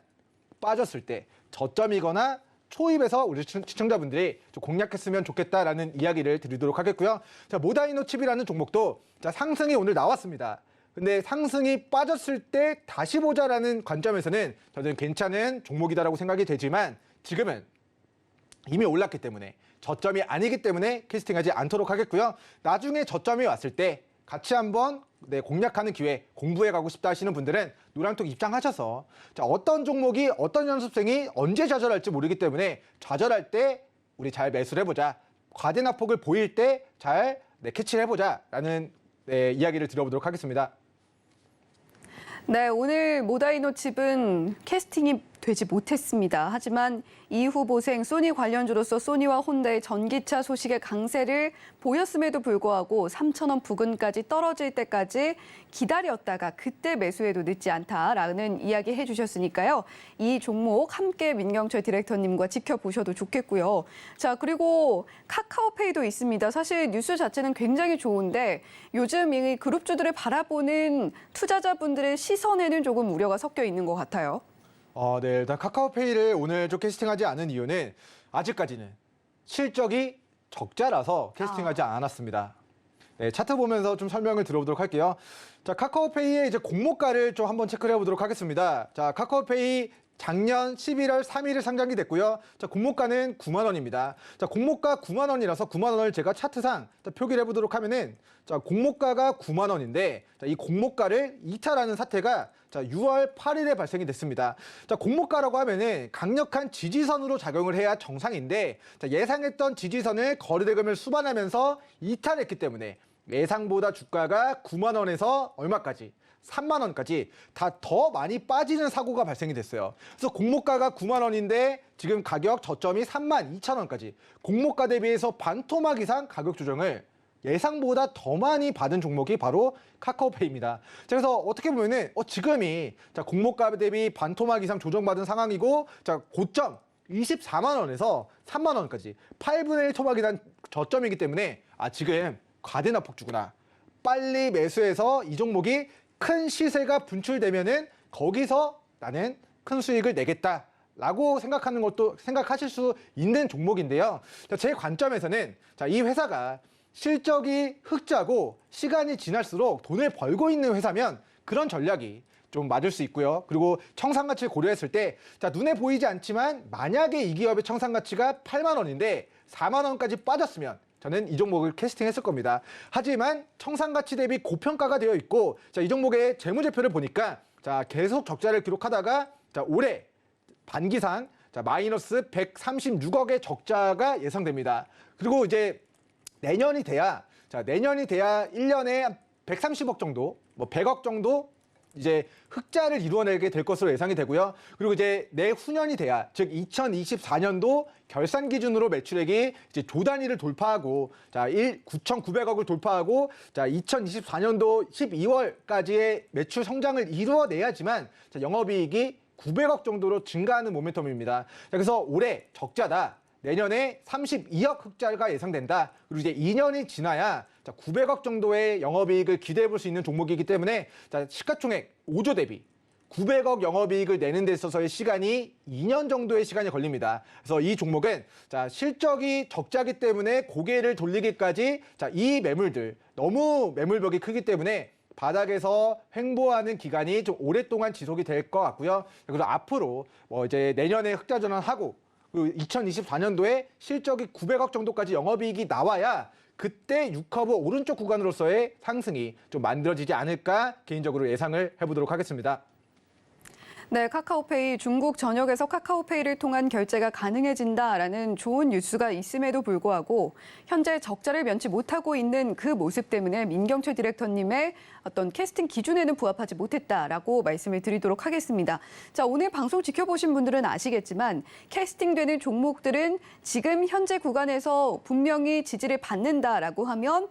빠졌을 때 저점이거나 초입에서 우리 시청자분들이 좀 공략했으면 좋겠다라는 이야기를 드리도록 하겠고요. 자, 모다이노 칩이라는 종목도 자, 상승이 오늘 나왔습니다. 근데 상승이 빠졌을 때 다시 보자라는 관점에서는 저는 괜찮은 종목이다라고 생각이 되지만 지금은 이미 올랐기 때문에 저점이 아니기 때문에 캐스팅하지 않도록 하겠고요. 나중에 저점이 왔을 때 같이 한번 네, 공략하는 기회, 공부해 가고 싶다 하시는 분들은 노란톡 입장하셔서 자, 어떤 종목이 어떤 연습생이 언제 좌절할지 모르기 때문에 좌절할 때 우리 잘 매수를 해보자. 과대납폭을 보일 때 잘 네, 캐치를 해보자라는 네, 이야기를 드려보도록 하겠습니다. 네, 오늘 모다이노 칩은 캐스팅이 되지 못했습니다. 하지만 이 후보생 소니 관련주로서 소니와 혼다의 전기차 소식의 강세를 보였음에도 불구하고 3,000원 부근까지 떨어질 때까지 기다렸다가 그때 매수해도 늦지 않다라는 이야기 해주셨으니까요. 이 종목 함께 민경철 디렉터님과 지켜보셔도 좋겠고요. 자, 그리고 카카오페이도 있습니다. 사실 뉴스 자체는 굉장히 좋은데 요즘 이 그룹주들을 바라보는 투자자분들의 시선에는 조금 우려가 섞여 있는 것 같아요. 네, 일단 카카오페이를 오늘 좀 캐스팅하지 않은 이유는 아직까지는 실적이 적자라서 캐스팅하지 않았습니다. 네, 차트 보면서 좀 설명을 들어보도록 할게요. 자, 카카오페이의 이제 공모가를 좀 한번 체크를 해보도록 하겠습니다. 자, 카카오페이 작년 11월 3일에 상장이 됐고요. 자, 공모가는 9만 원입니다. 자, 공모가 9만 원이라서 9만 원을 제가 차트상 표기를 해보도록 하면은 자, 공모가가 9만 원인데 자, 이 공모가를 이탈하는 사태가 자, 6월 8일에 발생이 됐습니다. 자, 공모가라고 하면은 강력한 지지선으로 작용을 해야 정상인데 자, 예상했던 지지선을 거래대금을 수반하면서 이탈했기 때문에 예상보다 주가가 9만 원에서 얼마까지? 3만 원까지 다 더 많이 빠지는 사고가 발생이 됐어요. 그래서 공모가가 9만 원인데 지금 가격 저점이 3만 2천 원까지 공모가 대비해서 반토막 이상 가격 조정을 예상보다 더 많이 받은 종목이 바로 카카오페이입니다. 그래서 어떻게 보면은 지금이 자, 공모가 대비 반토막 이상 조정받은 상황이고 자, 고점 24만 원에서 3만 원까지 8분의 1 토막이 난 저점이기 때문에 지금 과대납폭주구나. 빨리 매수해서 이 종목이 큰 시세가 분출되면은 거기서 나는 큰 수익을 내겠다라고 생각하는 것도 생각하실 수 있는 종목인데요. 자, 제 관점에서는 자, 이 회사가 실적이 흑자고 시간이 지날수록 돈을 벌고 있는 회사면 그런 전략이 좀 맞을 수 있고요. 그리고 청산가치를 고려했을 때 자, 눈에 보이지 않지만 만약에 이 기업의 청산가치가 8만 원인데 4만 원까지 빠졌으면 저는 이 종목을 캐스팅했을 겁니다. 하지만 청산가치 대비 고평가가 되어 있고 자, 이 종목의 재무제표를 보니까 자, 계속 적자를 기록하다가 자, 올해 반기상 자, 마이너스 136억의 적자가 예상됩니다. 그리고 이제 내년이 돼야 1년에 130억 정도, 뭐 100억 정도 이제 흑자를 이루어내게 될 것으로 예상이 되고요. 그리고 이제 내후년이 돼야 즉 2024년도 결산 기준으로 매출액이 이제 조 단위를 돌파하고 자, 9,900억을 돌파하고 자, 2024년도 12월까지의 매출 성장을 이루어내야지만 자, 영업이익이 900억 정도로 증가하는 모멘텀입니다. 자, 그래서 올해 적자다. 내년에 32억 흑자가 예상된다. 그리고 이제 2년이 지나야 900억 정도의 영업이익을 기대해 볼 수 있는 종목이기 때문에 시가총액 5조 대비 900억 영업이익을 내는 데 있어서의 시간이 2년 정도의 시간이 걸립니다. 그래서 이 종목은 실적이 적자기 때문에 고개를 돌리기까지 이 매물들 너무 매물벽이 크기 때문에 바닥에서 횡보하는 기간이 좀 오랫동안 지속이 될 것 같고요. 그리고 앞으로 이제 내년에 흑자 전환하고 2024년도에 실적이 900억 정도까지 영업이익이 나와야 그때 6커브 오른쪽 구간으로서의 상승이 좀 만들어지지 않을까 개인적으로 예상을 해보도록 하겠습니다. 네, 카카오페이 중국 전역에서 카카오페이를 통한 결제가 가능해진다라는 좋은 뉴스가 있음에도 불구하고 현재 적자를 면치 못하고 있는 그 모습 때문에 민경철 디렉터님의 어떤 캐스팅 기준에는 부합하지 못했다라고 말씀을 드리도록 하겠습니다. 자, 오늘 방송 지켜보신 분들은 아시겠지만 캐스팅되는 종목들은 지금 현재 구간에서 분명히 지지를 받는다라고 하면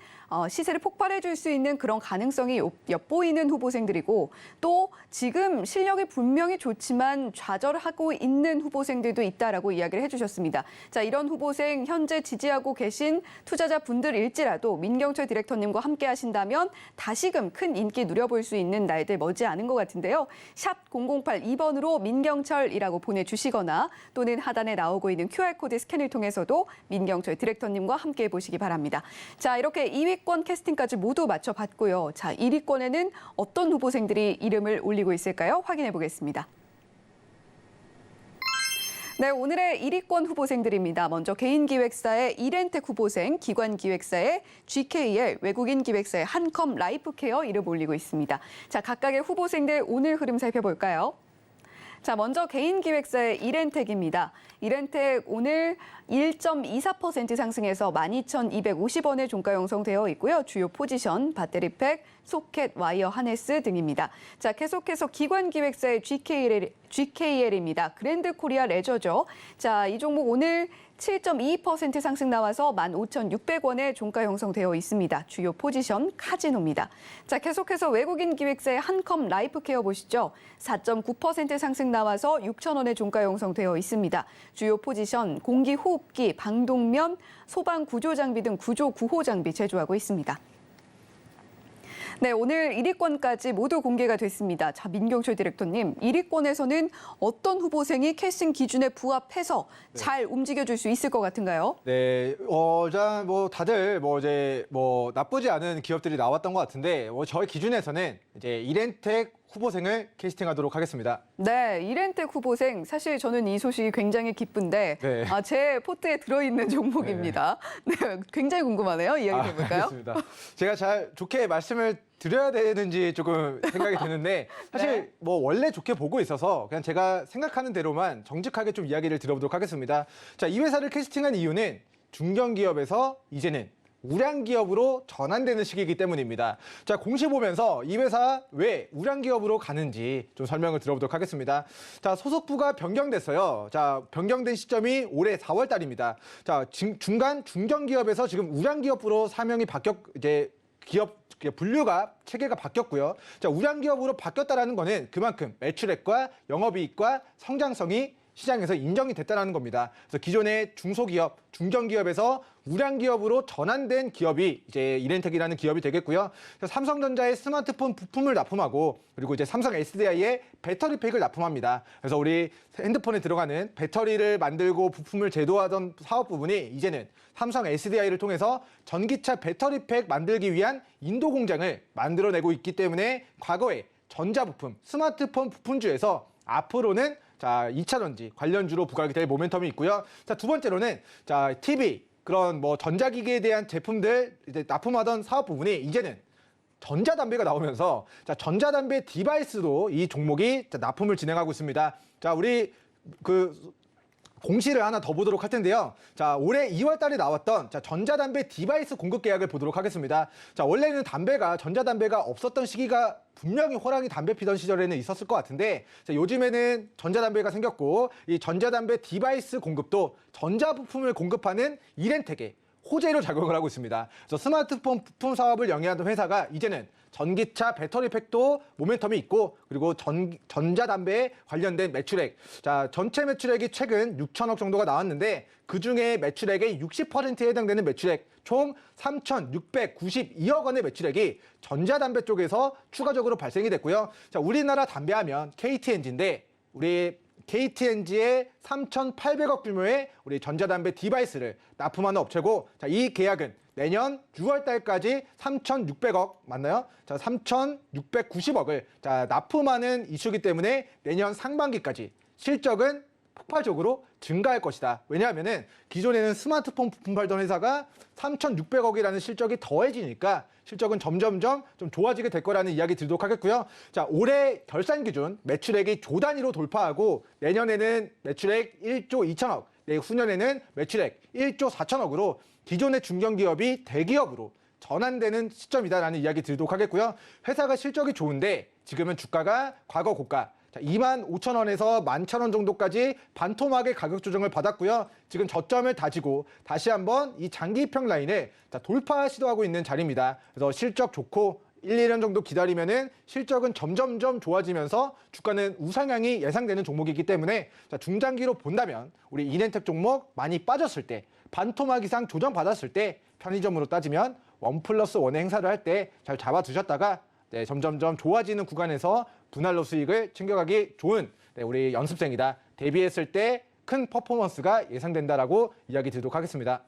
시세를 폭발해 줄 수 있는 그런 가능성이 엿보이는 후보생들이고 또 지금 실력이 분명히 좋지만 좌절하고 있는 후보생들도 있다라고 이야기를 해주셨습니다. 자, 이런 후보생 현재 지지하고 계신 투자자분들일지라도 민경철 디렉터님과 함께 하신다면 다시금 큰 인기 누려볼 수 있는 날들 머지 않은 것 같은데요. 샵 0082번으로 민경철이라고 보내주시거나 또는 하단에 나오고 있는 QR코드 스캔을 통해서도 민경철 디렉터님과 함께 해보시기 바랍니다. 자, 이렇게 2위권 캐스팅까지 모두 맞춰봤고요. 자, 1위권에는 어떤 후보생들이 이름을 올리고 있을까요? 확인해 보겠습니다. 네, 오늘의 1위권 후보생들입니다. 먼저 개인기획사의 이렌텍 후보생, 기관기획사의 GKL, 외국인 기획사의 한컴 라이프케어 이름 올리고 있습니다. 자, 각각의 후보생들 오늘 흐름 살펴볼까요? 자, 먼저 개인기획사의 이렌텍입니다. 이렌텍 오늘 1.24% 상승해서 12,250원에 종가 형성되어 있고요. 주요 포지션, 배터리팩, 소켓, 와이어, 하네스 등입니다. 자, 계속해서 기관기획사의 GKL입니다. 그랜드 코리아 레저죠. 자, 이 종목 오늘 7.22% 상승 나와서 15,600원에 종가 형성되어 있습니다. 주요 포지션 카지노입니다. 자, 계속해서 외국인 기획사의 한컴 라이프케어 보시죠. 4.9% 상승 나와서 6,000원에 종가 형성되어 있습니다. 주요 포지션 공기호흡기, 방독면, 소방 구조 장비 등 구조 구호 장비 제조하고 있습니다. 네, 오늘 1위권까지 모두 공개가 됐습니다. 자, 민경철 디렉터님, 1위권에서는 어떤 후보생이 캐스팅 기준에 부합해서 잘 움직여줄 수 있을 것 같은가요? 네, 자, 다들 이제 나쁘지 않은 기업들이 나왔던 것 같은데, 저희 기준에서는 이제 이렌텍 후보생을 캐스팅하도록 하겠습니다. 네, 이렌텍 후보생. 사실 저는 이 소식이 굉장히 기쁜데 네. 제 포트에 들어있는 종목입니다. 네, 굉장히 궁금하네요. 이야기 해볼까요? 알겠습니다. 제가 잘 좋게 말씀을 드려야 되는지 조금 생각이 드는데 사실 네. 원래 좋게 보고 있어서 그냥 제가 생각하는 대로만 정직하게 좀 이야기를 들어보도록 하겠습니다. 자, 이 회사를 캐스팅한 이유는 중견기업에서 이제는 우량기업으로 전환되는 시기이기 때문입니다. 자, 공시 보면서 이 회사 왜 우량기업으로 가는지 좀 설명을 들어보도록 하겠습니다. 자, 소속부가 변경됐어요. 자, 변경된 시점이 올해 4월 달입니다. 자, 중간 중견기업에서 지금 우량기업으로 사명이 이제 기업 분류가 체계가 바뀌었고요. 자, 우량기업으로 바뀌었다라는 거는 그만큼 매출액과 영업이익과 성장성이 시장에서 인정이 됐다는 겁니다. 그래서 기존의 중소기업, 중견기업에서 우량기업으로 전환된 기업이 이제 이렌텍이라는 기업이 되겠고요. 삼성전자의 스마트폰 부품을 납품하고 그리고 이제 삼성 SDI의 배터리팩을 납품합니다. 그래서 우리 핸드폰에 들어가는 배터리를 만들고 부품을 제조하던 사업 부분이 이제는 삼성 SDI를 통해서 전기차 배터리팩 만들기 위한 인도 공장을 만들어내고 있기 때문에 과거에 전자부품, 스마트폰 부품주에서 앞으로는 자, 2차 전지 관련주로 부각이 될 모멘텀이 있고요. 자, 두 번째로는 자, TV 그런 전자기기에 대한 제품들 이제 납품하던 사업 부분이 이제는 전자담배가 나오면서 자, 전자담배 디바이스도 이 종목이 납품을 진행하고 있습니다. 자, 우리 공시를 하나 더 보도록 할 텐데요. 자, 올해 2월 달에 나왔던 전자담배 디바이스 공급 계약을 보도록 하겠습니다. 자, 원래는 전자담배가 없었던 시기가 분명히 호랑이 담배 피던 시절에는 있었을 것 같은데 자, 요즘에는 전자담배가 생겼고 이 전자담배 디바이스 공급도 전자부품을 공급하는 이렌텍에 호재로 작용을 하고 있습니다. 그래서 스마트폰 부품 사업을 영위하던 회사가 이제는 전기차 배터리팩도 모멘텀이 있고 그리고 전자담배에 관련된 매출액. 자, 전체 매출액이 최근 6천억 정도가 나왔는데 그중에 매출액의 60%에 해당되는 매출액 총 3,692억 원의 매출액이 전자담배 쪽에서 추가적으로 발생이 됐고요. 자, 우리나라 담배하면 KTNG인데 우리 KTNG의 3,800억 규모의 우리 전자담배 디바이스를 납품하는 업체고 자, 이 계약은 내년 6월 달까지 3,600억 맞나요? 자, 3,690억을 자, 납품하는 이슈이기 때문에 내년 상반기까지 실적은 폭발적으로 증가할 것이다. 왜냐하면은 기존에는 스마트폰 부품 팔던 회사가 3,600억이라는 실적이 더해지니까 실적은 점점점 좀 좋아지게 될 거라는 이야기 드리도록 하겠고요. 자, 올해 결산 기준 매출액이 조 단위로 돌파하고 내년에는 매출액 1조 2천억, 내후년에는 매출액 1조 4천억으로 기존의 중견기업이 대기업으로 전환되는 시점이다라는 이야기 드리도록 하겠고요. 회사가 실적이 좋은데 지금은 주가가 과거 고가 25,000원에서 11,000원 정도까지 반토막의 가격 조정을 받았고요. 지금 저점을 다지고 다시 한번 이 장기평 라인을 돌파 시도하고 있는 자리입니다. 그래서 실적 좋고 1-2년 정도 기다리면은 실적은 점점점 좋아지면서 주가는 우상향이 예상되는 종목이기 때문에 중장기로 본다면 우리 이렌텍 종목 많이 빠졌을 때 반토막 이상 조정받았을 때 편의점으로 따지면 1+1의 행사를 할 때 잘 잡아두셨다가 점점점 좋아지는 구간에서 분할로 수익을 챙겨가기 좋은 우리 연습생이다. 데뷔했을 때 큰 퍼포먼스가 예상된다라고 이야기 드리도록 하겠습니다.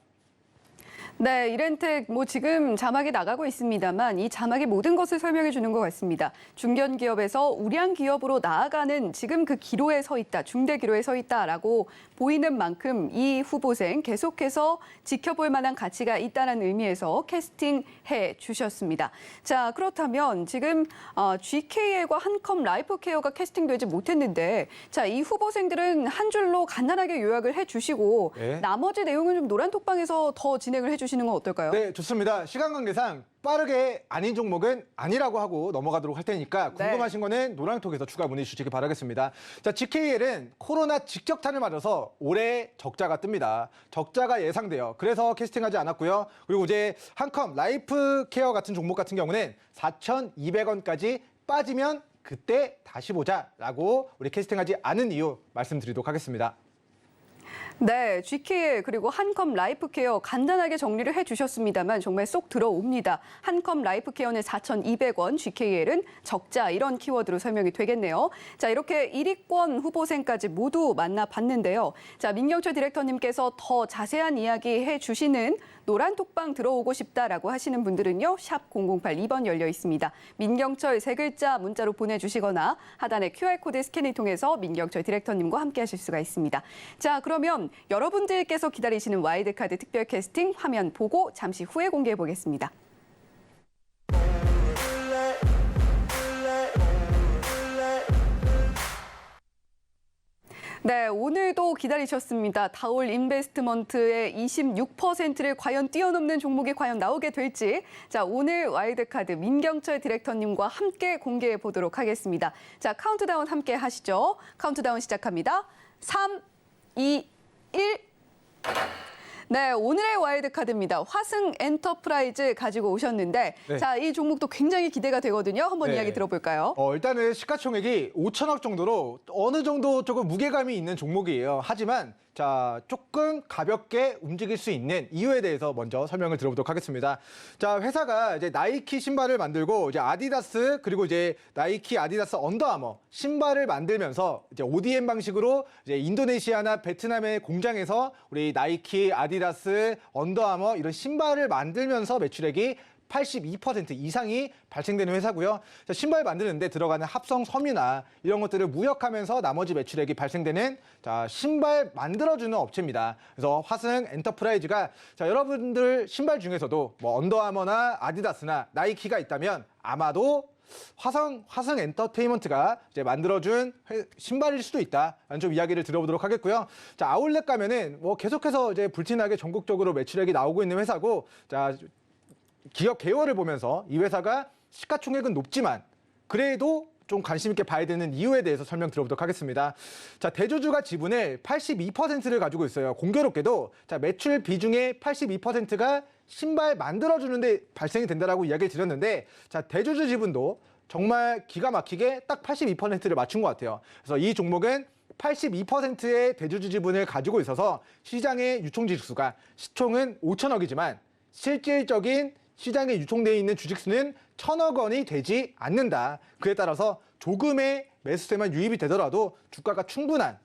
네, 이렌텍 지금 자막이 나가고 있습니다만 이 자막이 모든 것을 설명해 주는 것 같습니다. 중견기업에서 우량기업으로 나아가는 지금 그 기로에 서 있다, 중대 기로에 서 있다라고 보이는 만큼 이 후보생 계속해서 지켜볼 만한 가치가 있다는 의미에서 캐스팅해 주셨습니다. 자, 그렇다면 지금 GKL과 한컴 라이프케어가 캐스팅되지 못했는데 자, 이 후보생들은 한 줄로 간단하게 요약을 해 주시고 네. 나머지 내용은 좀 노란톡방에서 더 진행을 해 주시는 건 어떨까요? 네, 좋습니다. 시간 관계상 빠르게 아닌 종목은 아니라고 하고 넘어가도록 할 테니까 궁금하신 거는 노란톡에서 추가 문의 주시기 바라겠습니다. 자, GKL은 코로나 직격탄을 맞아서 올해 적자가 뜹니다. 적자가 예상돼요. 그래서 캐스팅하지 않았고요. 그리고 이제 한컴 라이프케어 같은 종목 같은 경우는 4,200원까지 빠지면 그때 다시 보자라고 우리 캐스팅하지 않은 이유 말씀드리도록 하겠습니다. 네, GKL 그리고 한컴 라이프케어 간단하게 정리를 해주셨습니다만 정말 쏙 들어옵니다. 한컴 라이프케어는 4,200원, GKL은 적자 이런 키워드로 설명이 되겠네요. 자, 이렇게 1위권 후보생까지 모두 만나봤는데요. 자, 민경철 디렉터님께서 더 자세한 이야기 해주시는 노란톡방 들어오고 싶다라고 하시는 분들은요. 샵 0082번 열려 있습니다. 민경철 세 글자 문자로 보내주시거나 하단의 QR코드 스캔을 통해서 민경철 디렉터님과 함께 하실 수가 있습니다. 자, 그러면 여러분들께서 기다리시는 와일드카드 특별 캐스팅 화면 보고 잠시 후에 공개해 보겠습니다. 네, 오늘도 기다리셨습니다. 다올 인베스트먼트의 26%를 과연 뛰어넘는 종목이 과연 나오게 될지. 자, 오늘 와일드카드 민경철 디렉터님과 함께 공개해 보도록 하겠습니다. 자, 카운트다운 함께 하시죠. 카운트다운 시작합니다. 3, 2, 1. 네, 오늘의 와일드카드입니다. 화승 엔터프라이즈 가지고 오셨는데 네. 자, 이 종목도 굉장히 기대가 되거든요. 한번 네. 이야기 들어볼까요? 일단은 시가총액이 5천억 정도로 어느 정도 조금 무게감이 있는 종목이에요. 하지만 자, 조금 가볍게 움직일 수 있는 이유에 대해서 먼저 설명을 들어보도록 하겠습니다. 자, 회사가 이제 나이키 신발을 만들고 이제 아디다스 그리고 이제 나이키 아디다스 언더아머 신발을 만들면서 이제 ODM 방식으로 이제 인도네시아나 베트남의 공장에서 우리 나이키, 아디다스, 언더아머 이런 신발을 만들면서 매출액이 82% 이상이 발생되는 회사고요. 자, 신발 만드는데 들어가는 합성 섬유나 이런 것들을 무역하면서 나머지 매출액이 발생되는 자, 신발 만들어주는 업체입니다. 그래서 화승 엔터프라이즈가 자, 여러분들 신발 중에서도 뭐 언더아머나 아디다스나 나이키가 있다면 아마도 화승 엔터테인먼트가 이제 만들어준 신발일 수도 있다라는 좀 이야기를 들어보도록 하겠고요. 자, 아울렛 가면은 뭐 계속해서 이제 불티나게 전국적으로 매출액이 나오고 있는 회사고, 자, 기업 개요를 보면서 이 회사가 시가총액은 높지만 그래도 좀 관심 있게 봐야 되는 이유에 대해서 설명 들어보도록 하겠습니다. 자, 대주주가 지분을 82%를 가지고 있어요. 공교롭게도 자, 매출 비중의 82%가 신발 만들어주는데 발생이 된다라고 이야기를 드렸는데, 자, 대주주 지분도 정말 기가 막히게 딱 82%를 맞춘 것 같아요. 그래서 이 종목은 82%의 대주주 지분을 가지고 있어서 시장의 유통지수가 시총은 5천억이지만 실질적인 시장에 유통되어 있는 주식수는 1,000억 원이 되지 않는다. 그에 따라서 조금의 매수세만 유입이 되더라도 주가가 충분한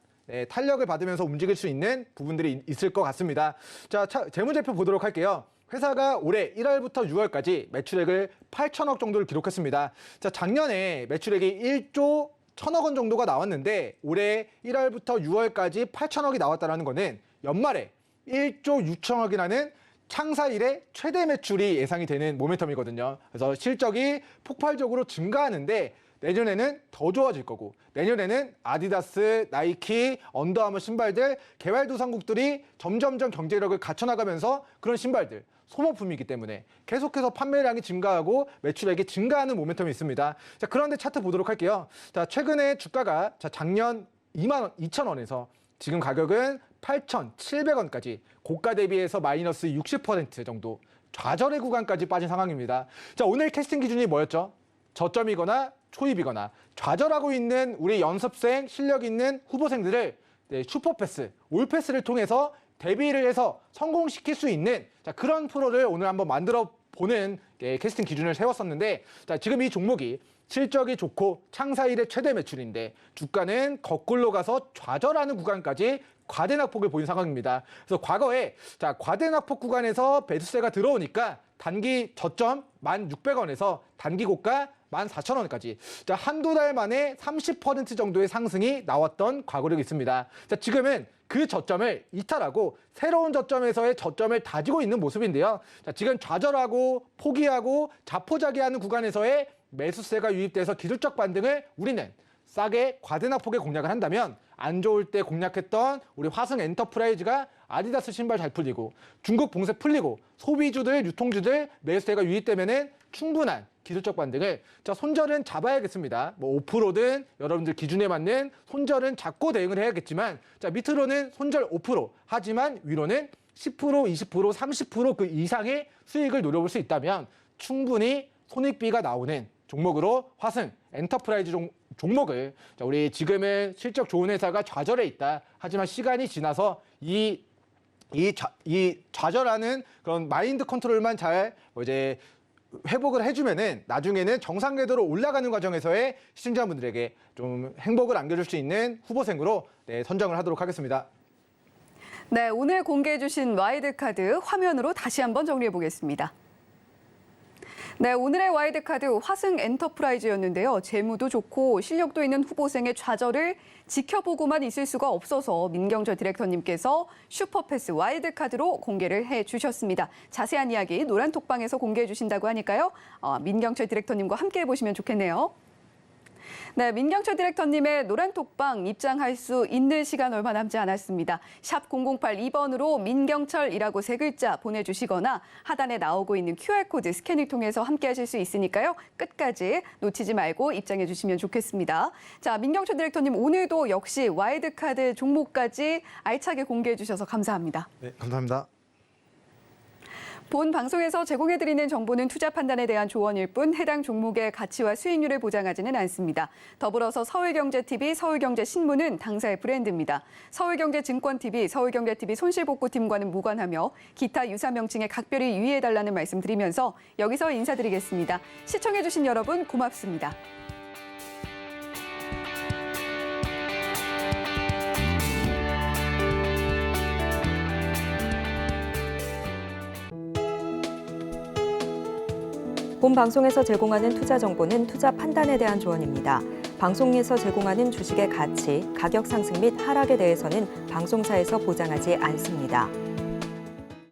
탄력을 받으면서 움직일 수 있는 부분들이 있을 것 같습니다. 자, 재무제표 보도록 할게요. 회사가 올해 1월부터 6월까지 매출액을 8천억 정도를 기록했습니다. 자, 작년에 매출액이 1조 1,000억 원 정도가 나왔는데 올해 1월부터 6월까지 8천억이 나왔다는 거는 연말에 1조 6천억이라는 창사 이래 최대 매출이 예상이 되는 모멘텀이거든요. 그래서 실적이 폭발적으로 증가하는데 내년에는 더 좋아질 거고, 내년에는 아디다스, 나이키, 언더아머 신발들 개발도상국들이 점점점 경제력을 갖춰나가면서 그런 신발들 소모품이기 때문에 계속해서 판매량이 증가하고 매출액이 증가하는 모멘텀이 있습니다. 자, 그런데 차트 보도록 할게요. 자, 최근에 주가가 자, 작년 22,000원에서 지금 가격은 8,700원까지 고가 대비해서 마이너스 60% 정도 좌절의 구간까지 빠진 상황입니다. 자, 오늘 캐스팅 기준이 뭐였죠? 저점이거나 초입이거나 좌절하고 있는 우리 연습생 실력 있는 후보생들을 슈퍼패스, 올패스를 통해서 대비를 해서 성공시킬 수 있는 자, 그런 프로를 오늘 한번 만들어 보는 캐스팅 기준을 세웠었는데, 자, 지금 이 종목이 실적이 좋고 창사 이래 최대 매출인데 주가는 거꾸로 가서 좌절하는 구간까지 과대낙폭을 보인 상황입니다. 그래서 과거에 자, 과대낙폭 구간에서 매수세가 들어오니까 단기 저점 1,600원에서 단기 고가 14,000원까지 자, 한두 달 만에 30% 정도의 상승이 나왔던 과거력이 있습니다. 자, 지금은 그 저점을 이탈하고 새로운 저점에서의 저점을 다지고 있는 모습인데요. 자, 지금 좌절하고 포기하고 자포자기하는 구간에서의 매수세가 유입돼서 기술적 반등을 우리는 싸게 과대낙폭에 공략을 한다면 안 좋을 때 공략했던 우리 화승 엔터프라이즈가 아디다스 신발 잘 풀리고 중국 봉쇄 풀리고 소비주들, 유통주들 매수세가 유입되면은 충분한 기술적 반등을 자, 손절은 잡아야겠습니다. 뭐 5%든 여러분들 기준에 맞는 손절은 잡고 대응을 해야겠지만 자, 밑으로는 손절 5% 하지만 위로는 10%, 20%, 30%그 이상의 수익을 노려볼 수 있다면 충분히 손익비가 나오는 종목으로 화승 엔터프라이즈 종목을 우리 지금은 실적 좋은 회사가 좌절해 있다. 하지만 시간이 지나서 이 좌절하는 그런 마인드 컨트롤만 잘 이제 회복을 해주면은 나중에는 정상 궤도로 올라가는 과정에서의 시청자분들에게 좀 행복을 안겨줄 수 있는 후보생으로 선정을 하도록 하겠습니다. 네, 오늘 공개해 주신 와이드카드 화면으로 다시 한번 정리해 보겠습니다. 네, 오늘의 와이드카드 화승 엔터프라이즈였는데요. 재무도 좋고 실력도 있는 후보생의 좌절을 지켜보고만 있을 수가 없어서 민경철 디렉터님께서 슈퍼패스 와이드카드로 공개를 해주셨습니다. 자세한 이야기 노란톡방에서 공개해 주신다고 하니까요. 민경철 디렉터님과 함께 해보시면 좋겠네요. 네, 민경철 디렉터님의 노란톡방 입장할 수 있는 시간 얼마 남지 않았습니다. 샵 0082번으로 민경철이라고 3글자 보내주시거나 하단에 나오고 있는 QR코드 스캔을 통해서 함께하실 수 있으니까요. 끝까지 놓치지 말고 입장해 주시면 좋겠습니다. 자, 민경철 디렉터님 오늘도 역시 와이드카드 종목까지 알차게 공개해 주셔서 감사합니다. 네, 감사합니다. 본 방송에서 제공해드리는 정보는 투자 판단에 대한 조언일 뿐 해당 종목의 가치와 수익률을 보장하지는 않습니다. 더불어서 서울경제TV, 서울경제신문은 당사의 브랜드입니다. 서울경제증권TV, 서울경제TV 손실복구팀과는 무관하며 기타 유사 명칭에 각별히 유의해달라는 말씀드리면서 여기서 인사드리겠습니다. 시청해주신 여러분 고맙습니다. 본 방송에서 제공하는 투자 정보는 투자 판단에 대한 조언입니다. 방송에서 제공하는 주식의 가치, 가격 상승 및 하락에 대해서는 방송사에서 보장하지 않습니다.